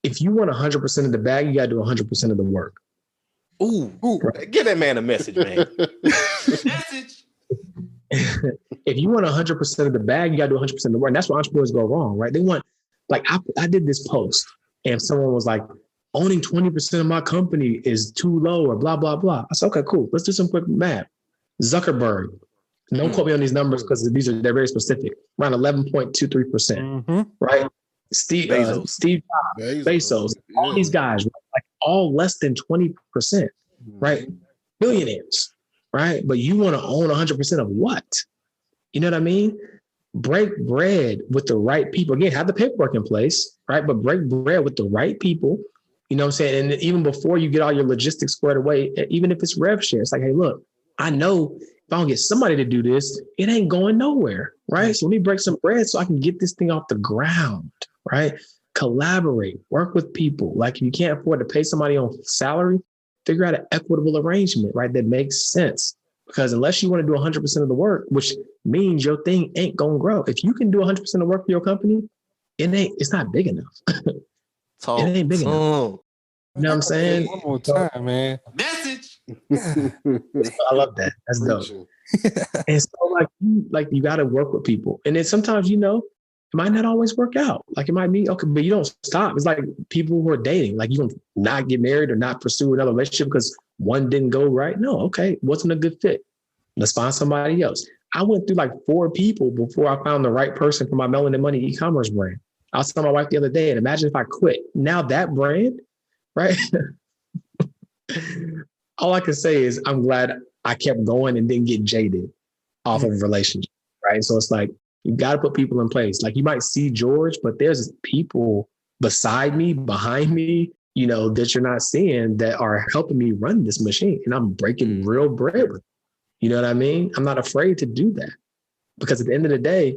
if you want 100% of the bag, you got to do 100% of the work. Ooh, right? Give that man a message, man. Message. If you want 100% of the bag, you got to do 100% of the work. And that's where entrepreneurs go wrong, right? They want, like, I did this post and someone was like, owning 20% of my company is too low or blah, blah, blah. I said, okay, cool. Let's do some quick math. Zuckerberg, don't quote me on these numbers because they're very specific. Around 11.23%, right? Steve Jobs, Bezos, all these guys, right? Like all less than 20%, right? Billionaires, right? But you want to own 100% of what? You know what I mean? Break bread with the right people. Again, have the paperwork in place, right? But break bread with the right people. You know what I'm saying? And even before you get all your logistics squared away, even if it's rev share, it's like, hey, look, I know if I don't get somebody to do this, it ain't going nowhere, right? So let me break some bread so I can get this thing off the ground, right? Collaborate, work with people. Like, if you can't afford to pay somebody on salary, figure out an equitable arrangement, right? That makes sense. Because unless you want to do 100% of the work, which means your thing ain't going to grow. If you can do 100% of the work for your company, it's not big enough. It ain't big enough. You know what I'm saying? One more time, man. Message. I love that. That's dope. And so you got to work with people. And then sometimes, it might not always work out. Like, it might be, okay, but you don't stop. It's like people who are dating. Like, you don't not get married or not pursue another relationship because One didn't go right. No, okay, wasn't a good fit. Let's find somebody else. I went through like 4 people before I found the right person for my Melanin Money e-commerce brand. I was telling my wife the other day, and imagine if I quit. Now that brand, right? All I can say is I'm glad I kept going and didn't get jaded off of a relationship, right? So it's like, you got to put people in place. Like you might see George, but there's people beside me, behind me, you know, that you're not seeing that are helping me run this machine. And I'm breaking real bread with. You know what I mean? I'm not afraid to do that because at the end of the day,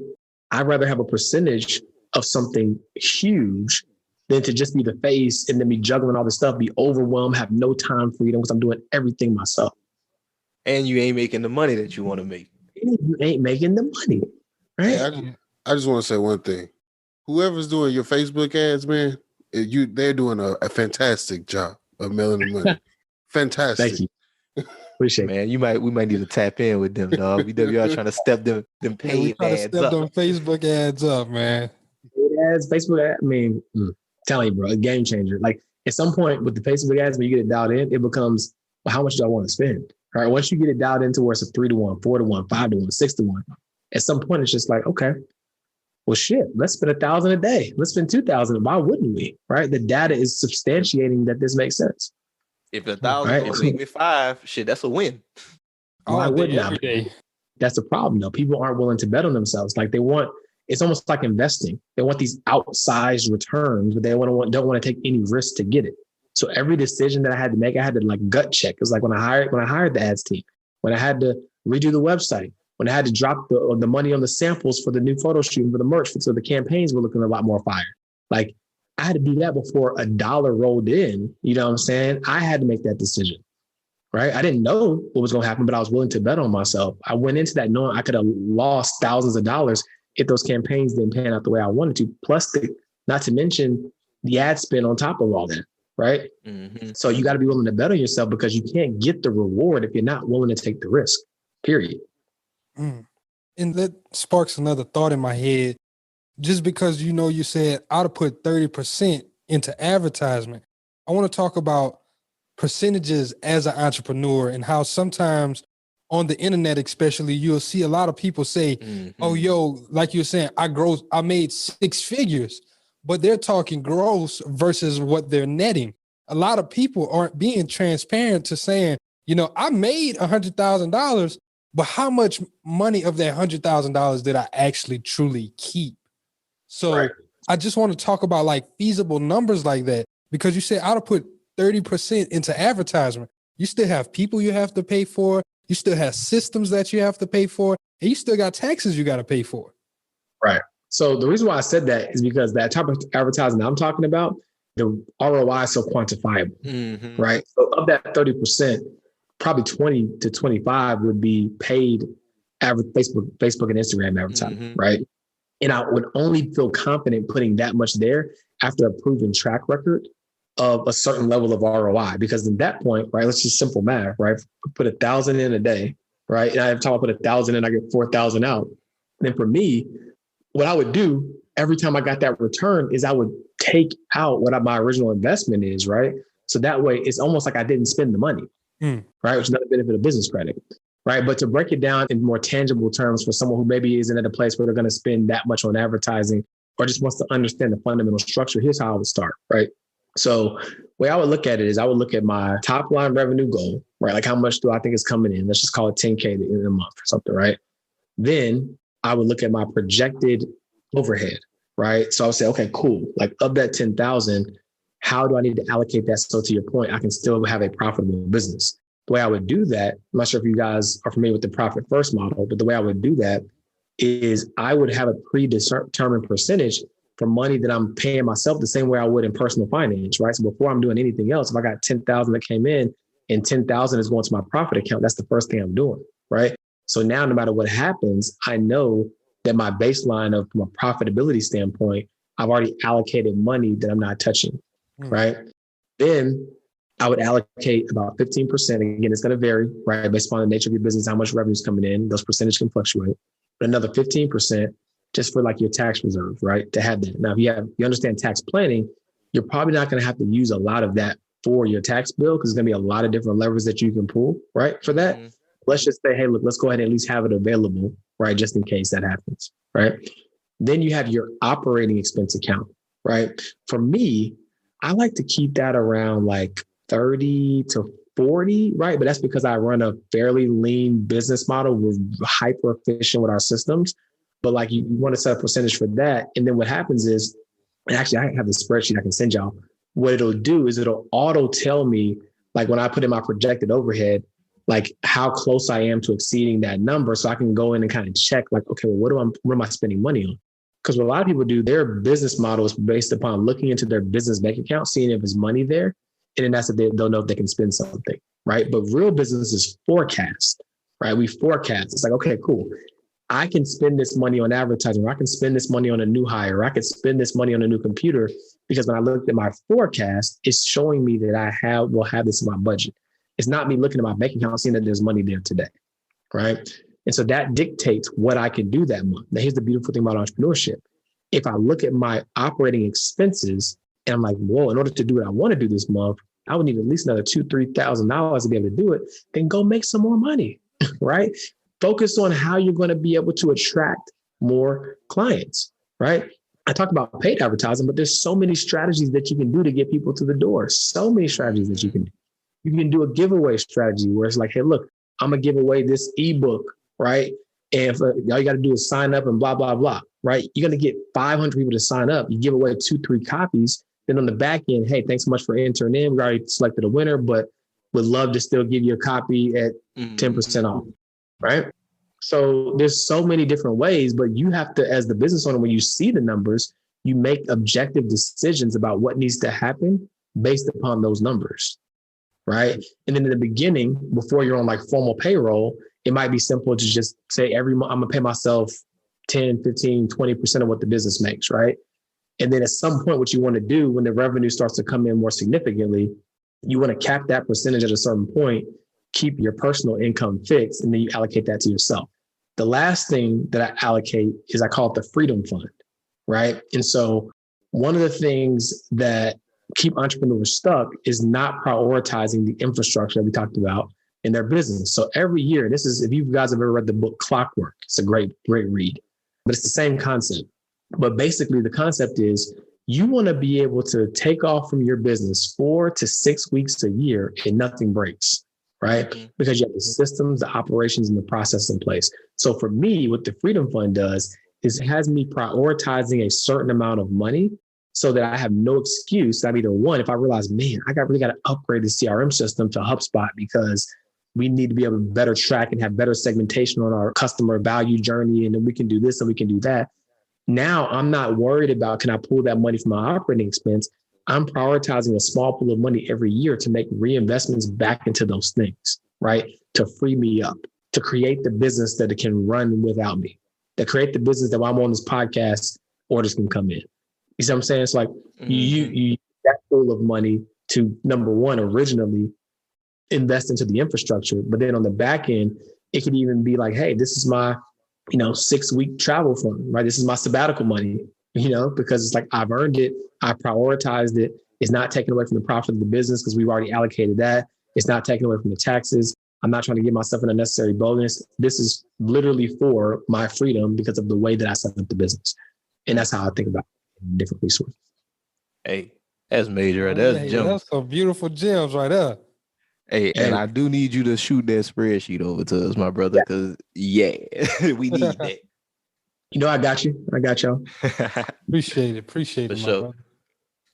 I'd rather have a percentage of something huge than to just be the face and then be juggling all this stuff, be overwhelmed, have no time freedom because I'm doing everything myself. And you ain't making the money that you want to make. You ain't making the money, right? Hey, I just want to say one thing. Whoever's doing your Facebook ads, man, they're doing a fantastic job of Melanin Money. Fantastic. Thank you. Appreciate it. Man, we might need to tap in with them, dog. BWR trying to step them paid ads up. Them Facebook ads up, man. Ads, Facebook ads, I mean, telling you, bro, a game changer. Like at some point with the Facebook ads, when you get it dialed in, it becomes, well, how much do I want to spend? All right. Once you get it dialed into where it's a 3-to-1, 4-to-1, 5-to-1, 6-to-1, at some point it's just like, okay, well, shit, let's spend $1,000 a day. Let's spend $2,000. Why wouldn't we? Right? The data is substantiating that this makes sense. If 1,000 can make me 5, shit, that's a win. Why wouldn't I? That's the problem, though. People aren't willing to bet on themselves. Like it's almost like investing. They want these outsized returns, but they don't want to take any risk to get it. So every decision that I had to make, I had to like gut check. It was like when I hired the ads team, when I had to redo the website, when I had to drop the money on the samples for the new photo shoot for the merch, so the campaigns were looking a lot more fire. Like I had to do that before $1 rolled in. You know what I'm saying? I had to make that decision, right? I didn't know what was going to happen, but I was willing to bet on myself. I went into that knowing I could have lost thousands of dollars if those campaigns didn't pan out the way I wanted to. Plus, not to mention the ad spend on top of all that, right? Mm-hmm. So you got to be willing to bet on yourself because you can't get the reward if you're not willing to take the risk, period. And that sparks another thought in my head. Just because, you said I'd have put 30% into advertisement. I want to talk about percentages as an entrepreneur and how sometimes on the internet, especially, you'll see a lot of people say, oh, yo, like you're saying, I made 6 figures, but they're talking gross versus what they're netting. A lot of people aren't being transparent to saying, I made $100,000, but how much money of that $100,000 did I actually truly keep? So right. I just want to talk about like feasible numbers like that, because you said I'd have put 30% into advertisement. You still have people you have to pay for. You still have systems that you have to pay for, and you still got taxes you got to pay for. Right. So the reason why I said that is because that type of advertising I'm talking about, the ROI is so quantifiable, right? So of that 30%, probably 20 to 25 would be paid Facebook and Instagram advertising, right? And I would only feel confident putting that much there after a proven track record of a certain level of ROI. Because at that point, right, let's just simple math, right? Put 1,000 in a day, right? And every time I put 1,000 in, I get 4,000 out. And then for me, what I would do every time I got that return is I would take out what my original investment is, right? So that way it's almost like I didn't spend the money, right? Which is another benefit of business credit. Right. But to break it down in more tangible terms for someone who maybe isn't at a place where they're going to spend that much on advertising or just wants to understand the fundamental structure, here's how I would start. Right. So the way I would look at it is I would look at my top line revenue goal, right? Like how much do I think is coming in? Let's just call it 10K in a month or something. Right. Then I would look at my projected overhead. Right. So I would say, OK, cool. Like of that 10,000, how do I need to allocate that? So to your point, I can still have a profitable business. The way I would do that, I'm not sure if you guys are familiar with the profit first model, but the way I would do that is I would have a predetermined percentage for money that I'm paying myself the same way I would in personal finance, right? So before I'm doing anything else, if I got 10,000 that came in and 10,000 is going to my profit account, that's the first thing I'm doing, right? So now no matter what happens, I know that my baseline from a profitability standpoint, I've already allocated money that I'm not touching, right? Then I would allocate about 15%. Again, it's going to vary, right? Based upon the nature of your business, how much revenue is coming in. Those percentages can fluctuate. But another 15% just for like your tax reserve, right? To have that. Now, if you understand tax planning, you're probably not going to have to use a lot of that for your tax bill, because there's going to be a lot of different levers that you can pull, right? For that, let's just say, hey, look, let's go ahead and at least have it available, right? Just in case that happens, right? Then you have your operating expense account, right? For me, I like to keep that around like 30 to 40, right? But that's because I run a fairly lean business model. We're hyper efficient with our systems. But like you want to set a percentage for that. And then what happens is, and actually I have the spreadsheet I can send y'all. What it'll do is it'll auto tell me, like when I put in my projected overhead, like how close I am to exceeding that number. So I can go in and kind of check like, okay, well, what am I spending money on? Because what a lot of people do, their business model is based upon looking into their business bank account, seeing if there's money there. And then that's if they'll know if they can spend something, right? But real business is forecast, right? We forecast. It's like, okay, cool. I can spend this money on advertising, or I can spend this money on a new hire, or I could spend this money on a new computer, because when I looked at my forecast, it's showing me that I will have this in my budget. It's not me looking at my bank account, seeing that there's money there today, right? And so that dictates what I can do that month. Now, here's the beautiful thing about entrepreneurship. If I look at my operating expenses and I'm like, whoa, in order to do what I want to do this month, I would need at least another $2,000-$3,000 to be able to do it, then go make some more money, right? Focus on how you're going to be able to attract more clients, right? I talk about paid advertising, but there's so many strategies that you can do to get people to the door. So many strategies that you can do. You can do a giveaway strategy where it's like, hey, look, I'm going to give away this ebook, right? And all you got to do is sign up and blah, blah, blah, right? You're going to get 500 people to sign up. You give away 2-3 copies. Then on the back end, hey, thanks so much for entering in. We already selected a winner, but would love to still give you a copy at 10% off, right? So there's so many different ways, but you have to, as the business owner, when you see the numbers, you make objective decisions about what needs to happen based upon those numbers, right? And then in the beginning, before you're on like formal payroll, it might be simple to just say every month, I'm gonna pay myself 10, 15, 20% of what the business makes, right? And then at some point, what you want to do when the revenue starts to come in more significantly, you want to cap that percentage at a certain point, keep your personal income fixed, and then you allocate that to yourself. The last thing that I allocate is I call it the freedom fund, right? And so one of the things that keep entrepreneurs stuck is not prioritizing the infrastructure that we talked about in their business. So every year, this is, if you guys have ever read the book Clockwork, it's a great read, but it's the same concept. But basically the concept is you want to be able to take off from your business 4 to 6 weeks a year and nothing breaks, right? Because you have the systems, the operations, and the process in place. So for me, what the Freedom Fund does is it has me prioritizing a certain amount of money so that I have no excuse. I'm either one, if I realize, man, I really got to upgrade the CRM system to HubSpot because we need to be able to better track and have better segmentation on our customer value journey. And then we can do this and we can do that. Now I'm not worried about, can I pull that money from my operating expense? I'm prioritizing a small pool of money every year to make reinvestments back into those things, right? To free me up, to create the business that it can run without me, to create the business that while I'm on this podcast, orders can come in. You see what I'm saying? It's like you that pool of money to, number one, originally invest into the infrastructure, but then on the back end, it could even be like, hey, this is my 6-week travel fund, right? This is my sabbatical money, because it's like, I've earned it. I prioritized it. It's not taken away from the profit of the business because we've already allocated that. It's not taken away from the taxes. I'm not trying to give myself an unnecessary bonus. This is literally for my freedom because of the way that I set up the business. And that's how I think about different resources. Hey, that's major. That's gems. That's some beautiful gems right there. Hey, and I do need you to shoot that spreadsheet over to us, my brother, because we need that. I got you. I got y'all. Appreciate it, my brother.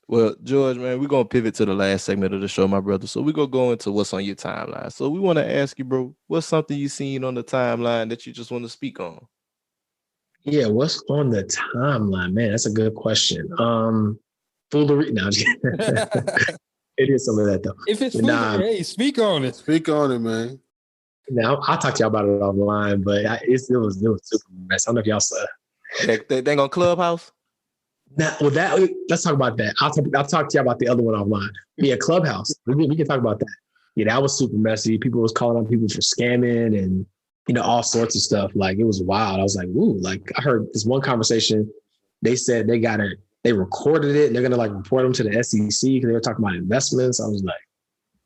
Well, George, man, we're going to pivot to the last segment of the show, my brother. So we're going to go into what's on your timeline. So we want to ask you, bro, what's something you seen on the timeline that you just want to speak on? Yeah, what's on the timeline? Man, that's a good question. Foolery. No, I'm just kidding. It is some of that, though. If it's foolery, hey, speak on it. Speak on it, man. Now, I'll talk to y'all about it offline, but it was super mess. I don't know if y'all saw. They ain't on Clubhouse? Let's talk about that. I'll talk to you about the other one offline. Yeah, Clubhouse. We can talk about that. Yeah, that was super messy. People was calling on people for scamming and all sorts of stuff. Like, it was wild. I was like, ooh, like I heard this one conversation. They said they got they recorded it and they're going to like report them to the SEC because they were talking about investments. I was like,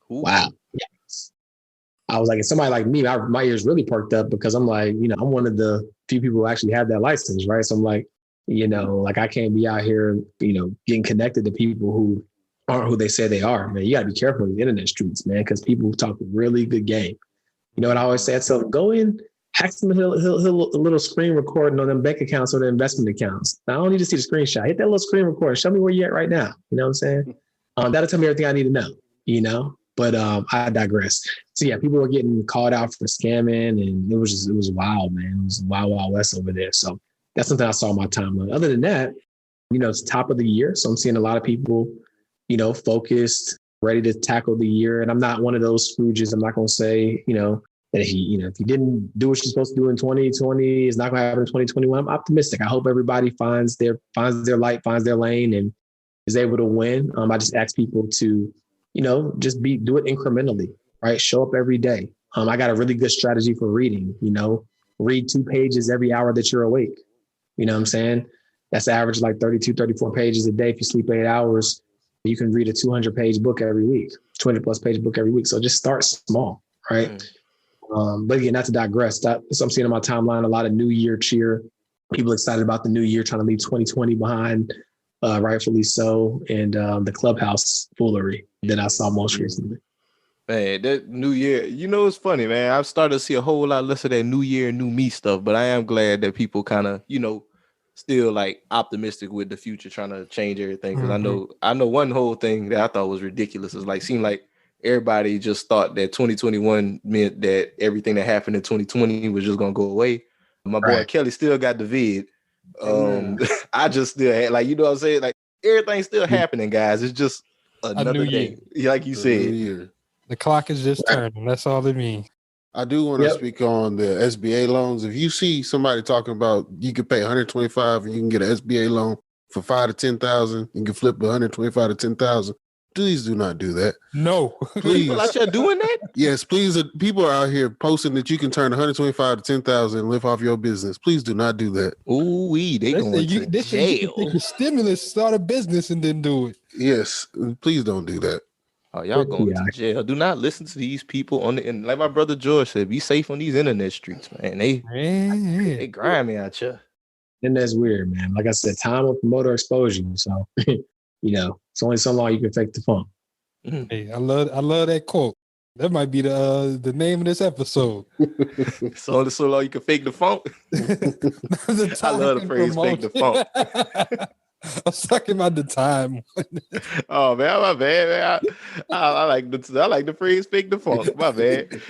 wow. Yes. I was like, if somebody like me, my ears really perked up because I'm like, I'm one of the few people who actually have that license, right? So I'm like, like I can't be out here, getting connected to people who aren't who they say they are, man. You got to be careful in the internet streets, man, because people talk really good game. You know what I always say? I tell them, go in, hack some little screen recording on them bank accounts or the investment accounts. Now, I don't need to see the screenshot. Hit that little screen record. Show me where you're at right now. You know what I'm saying? That'll tell me everything I need to know, But I digress. So yeah, people were getting called out for scamming, and it was wild, man. It was wild west over there. So that's something I saw on my timeline. Other than that, it's top of the year. So I'm seeing a lot of people, focused, ready to tackle the year. And I'm not one of those Scrooges. I'm not going to say, that if you didn't do what you're supposed to do in 2020, it's not going to happen in 2021. I'm optimistic. I hope everybody finds their light, finds their lane, and is able to win. I just ask people to, just do it incrementally, right? Show up every day. I got a really good strategy for reading, read 2 pages every hour that you're awake. You know what I'm saying? That's average like 32, 34 pages a day. If you sleep 8 hours, you can read a 200-page book every week, 200-plus page book every week. So just start small, right? But again, not to digress. So I'm seeing on my timeline a lot of New Year cheer. People excited about the new year, trying to leave 2020 behind, rightfully so. And the clubhouse foolery that I saw most recently. Man, that New Year, it's funny, man. I've started to see a whole lot less of that New Year, new me stuff, but I am glad that people kind of, still like optimistic with the future, trying to change everything. Because I know one whole thing that I thought was ridiculous is like, seemed like everybody just thought that 2021 meant that everything that happened in 2020 was just gonna go away. My boy Kelly still got the vid. I just still had, like, what I'm saying? Like, everything's still happening, guys. It's just another day. Like you said. The clock is just turning. That's all it means. I do want to speak on the SBA loans. If you see somebody talking about you can pay $125 and you can get an SBA loan for $5,000 to $10,000, you can flip $125 to $10,000. Please do not do that. No. Please. People out here doing that? Yes, please. People are out here posting that you can turn $125 to $10,000 and live off your business. Please do not do that. Ooh, they going to jail. You take your stimulus, start a business, and then do it. Yes, please don't do that. Oh, y'all going to jail. Do not listen to these people and like my brother George said, be safe on these internet streets, man. They grimy out here. And that's weird, man. Like I said, time will promote or expose you. So, it's only so long you can fake the funk. Hey, I love that quote. That might be the name of this episode. It's only so long you can fake the funk. I love the phrase "fake the funk." I was talking about the time. Oh man, my bad, man. I like the phrase "fake the funk." My bad.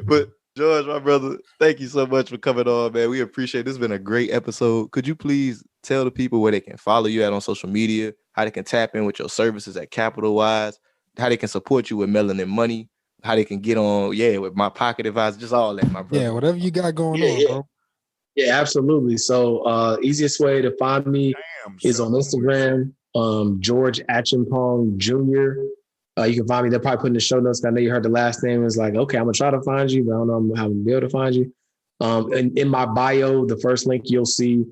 But George, my brother, thank you so much for coming on, man. We appreciate it. This has been a great episode. Could you please tell the people where they can follow you at on social media, how they can tap in with your services at Capitalwize, how they can support you with Melanin Money, how they can get on, with my pocket advisor, just all that, my brother. Yeah, whatever you got going on, bro. Yeah, absolutely. So easiest way to find me is on Instagram, George Acheampong Jr. You can find me. They'll probably put in the show notes. I know you heard the last name. It's like, okay, I'm going to try to find you, but I don't know how I'm going to be able to find you. And in my bio, the first link you'll see,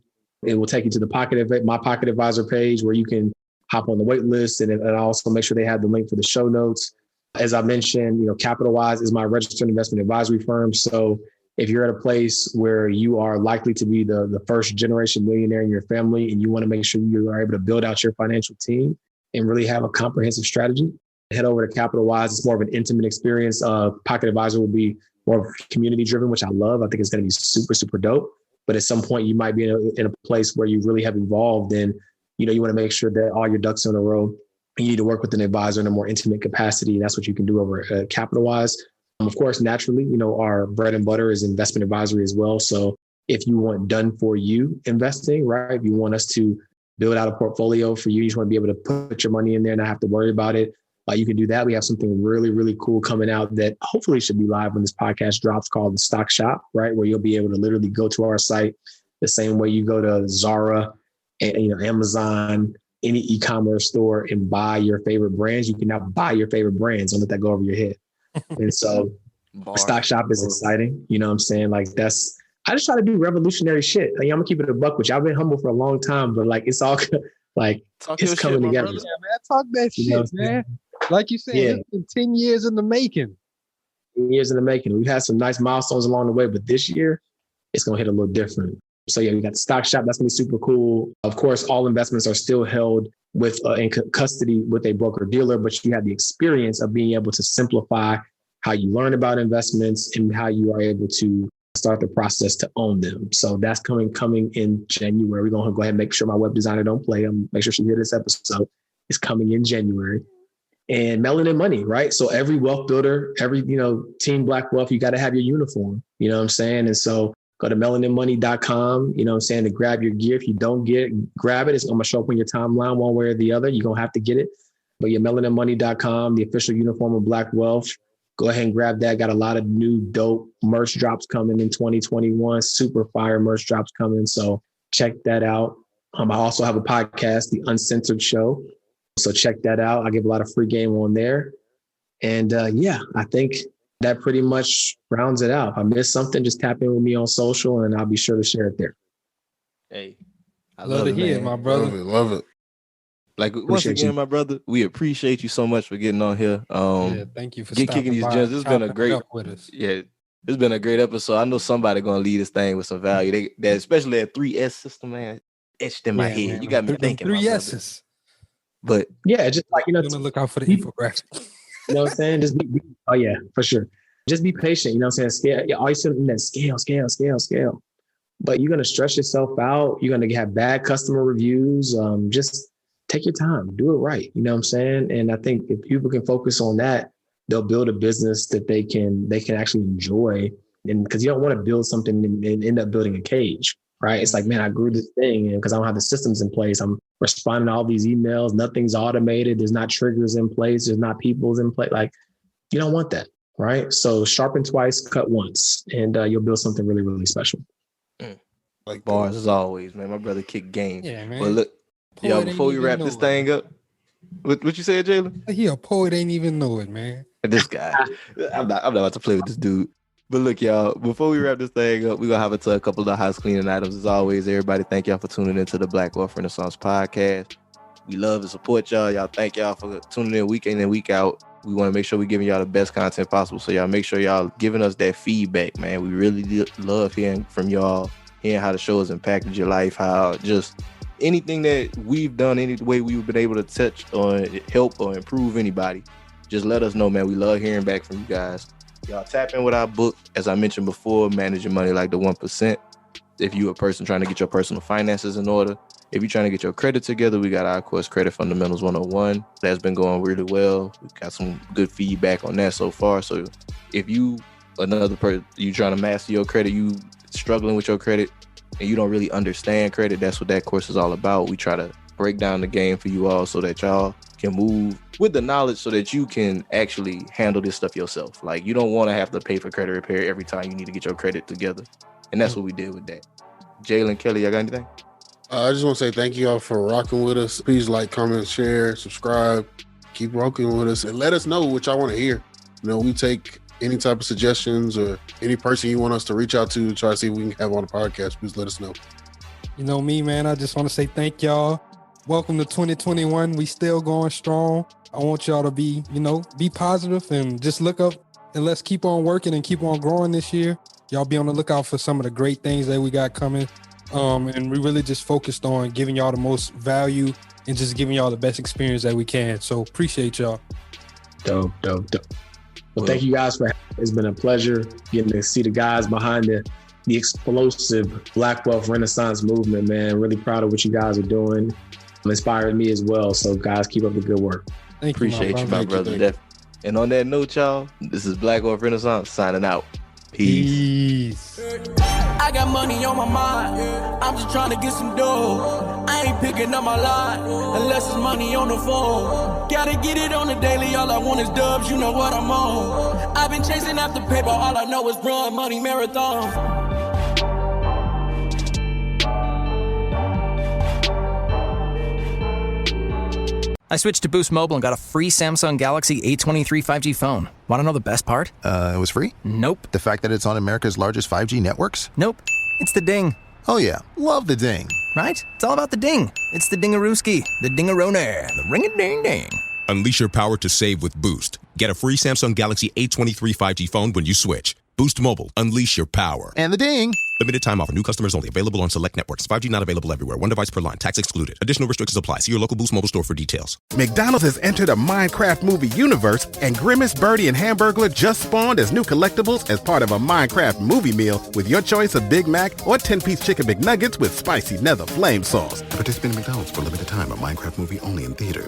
it will take you to the my Pocket Advisor page where you can hop on the wait list and also make sure they have the link for the show notes. As I mentioned, Capitalwize is my registered investment advisory firm. So if you're at a place where you are likely to be the first generation millionaire in your family and you want to make sure you are able to build out your financial team and really have a comprehensive strategy, head over to Capitalwize. It's more of an intimate experience. Pocket Advisor will be more community driven, which I love. I think it's going to be super, super dope. But at some point you might be in a place where you really have evolved and, you want to make sure that all your ducks are in a row. You need to work with an advisor in a more intimate capacity. And that's what you can do over at Capitalwize. Of course, naturally, our bread and butter is investment advisory as well. So if you want done for you investing, right? If you want us to build out a portfolio for you, you just want to be able to put your money in there and not have to worry about it. You can do that. We have something really, really cool coming out that hopefully should be live when this podcast drops called the Stock Shop, right? Where you'll be able to literally go to our site the same way you go to Zara and Amazon, any e-commerce store and buy your favorite brands. You can now buy your favorite brands. Don't let that go over your head. And so Stock Shop is exciting. You know what I'm saying? Like that's I just try to do revolutionary shit. Like, I'm gonna keep it a buck with you. I've been humble for a long time, but like it's all like it's coming together. Yeah, man, talk that shit, man. Like you said, it's been 10 years in the making. 10 years in the making. We've had some nice milestones along the way, but this year it's gonna hit a little different. So yeah, we got the stock shop. That's gonna be super cool. Of course, all investments are still held with in custody with a broker dealer, but you have the experience of being able to simplify how you learn about investments and how you are able to start the process to own them. So that's coming in January. We're going to go ahead and make sure my web designer don't play. Make sure she hear this episode. It's coming in January. And Melanin Money, right? So every wealth builder, every, Team Black Wealth, you got to have your uniform, you know what I'm saying? And so go to melaninmoney.com, you know what I'm saying, to grab your gear. If you don't get it, grab it. It's going to show up on your timeline one way or the other. You're going to have to get it. But your melaninmoney.com, the official uniform of Black Wealth, go ahead and grab that. Got a lot of new dope merch drops coming in 2021. Super fire merch drops coming. So check that out. I also have a podcast, The Uncensored Show. So check that out. I give a lot of free game on there. And I think that pretty much rounds it out. If I missed something, just tap in with me on social and I'll be sure to share it there. Hey, I love to hear it, my brother. Love it. Like, once again, my brother, we appreciate you so much for getting on here. Thank you for kicking these gems. It's been a great with us. Yeah, it's been a great episode. I know somebody gonna leave this thing with some value. They especially that 3S system, man, etched in my head. Man, you got me thinking. 3S's. But yeah, just like gonna look out for the infographic. You know what I'm saying? Just be oh yeah, for sure. Just be patient. You know what I'm saying? Scale. Always in that scale. But you're gonna stress yourself out. You're gonna have bad customer reviews. Just take your time, do it right. You know what I'm saying? And I think if people can focus on that, they'll build a business that they can actually enjoy. And because you don't want to build something and end up building a cage, right? It's like, man, I grew this thing and because I don't have the systems in place, I'm responding to all these emails. Nothing's automated. There's not triggers in place. There's not people's in place. Like, you don't want that, right? So sharpen twice, cut once, and you'll build something really, really special. Like bars as always, man. My brother kick game. Yeah, man. But look, yo, before we wrap this thing up, what you said, Jalen? He a poet, ain't even know it, man. This guy, I'm not about to play with this dude. But look, y'all, before we wrap this thing up, we're gonna have a couple of the house cleaning items. As always, everybody, thank y'all for tuning into the Black Wealth Renaissance podcast. We love and support y'all. Y'all, thank y'all for tuning in week in and week out. We want to make sure we're giving y'all the best content possible. So y'all make sure y'all giving us that feedback, man. We really love hearing from y'all, hearing how the show has impacted your life, how just anything that we've done, any way we've been able to touch or help or improve anybody, just let us know, man. We love hearing back from you guys. Y'all tap in with our book, as I mentioned before, Managing Money Like the 1%. If you're a person trying to get your personal finances in order, if you're trying to get your credit together, we got our course, Credit Fundamentals 101. That's been going really well. We got some good feedback on that so far. So if you, another person, you trying to master your credit, you struggling with your credit, and you don't really understand credit, that's what that course is all about. We try to break down the game for you all so that y'all can move with the knowledge so that you can actually handle this stuff yourself. Like, you don't want to have to pay for credit repair every time you need to get your credit together. And that's what we did with that. Jalen, Kelly, y'all got anything? I just want to say thank you all for rocking with us. Please like, comment, share, subscribe. Keep rocking with us and let us know what y'all want to hear. You know, we take any type of suggestions or any person you want us to reach out to try to see if we can have on the podcast. Please let us know. You know me, man. I just want to say thank y'all. Welcome to 2021. We still going strong. I want y'all to be positive and just look up and let's keep on working and keep on growing this year. Y'all be on the lookout for some of the great things that we got coming. And we really just focused on giving y'all the most value and just giving y'all the best experience that we can. So appreciate y'all. Dope. Well, thank you guys it's been a pleasure getting to see the guys behind the explosive Black Wealth Renaissance movement, man. Really proud of what you guys are doing. Inspired me as well. So guys, keep up the good work. Appreciate you, my brother. And on that note, y'all, this is Black Wealth Renaissance signing out. Peace. I got money on my mind. I'm just trying to get some dough. I ain't picking up my line unless it's money on the phone. Gotta get it on the daily. All I want is dubs. You know what I'm on. I've been chasing after paper. All I know is run money marathon. I switched to Boost Mobile and got a free Samsung Galaxy A23 5G phone. Want to know the best part? It was free? Nope. The fact that it's on America's largest 5G networks? Nope. It's the ding. Oh yeah, love the ding. Right? It's all about the ding. It's the dingarooski, the dingaroner, the ring-a-ding-ding. Unleash your power to save with Boost. Get a free Samsung Galaxy A23 5G phone when you switch. Boost Mobile. Unleash your power. And the ding. Limited time offer. New customers only. Available on select networks. 5G not available everywhere. One device per line. Tax excluded. Additional restrictions apply. See your local Boost Mobile store for details. McDonald's has entered a Minecraft movie universe, and Grimace, Birdie, and Hamburglar just spawned as new collectibles as part of a Minecraft movie meal with your choice of Big Mac or 10-piece chicken McNuggets with spicy nether flame sauce. Participate in McDonald's for limited time. A Minecraft movie only in theaters.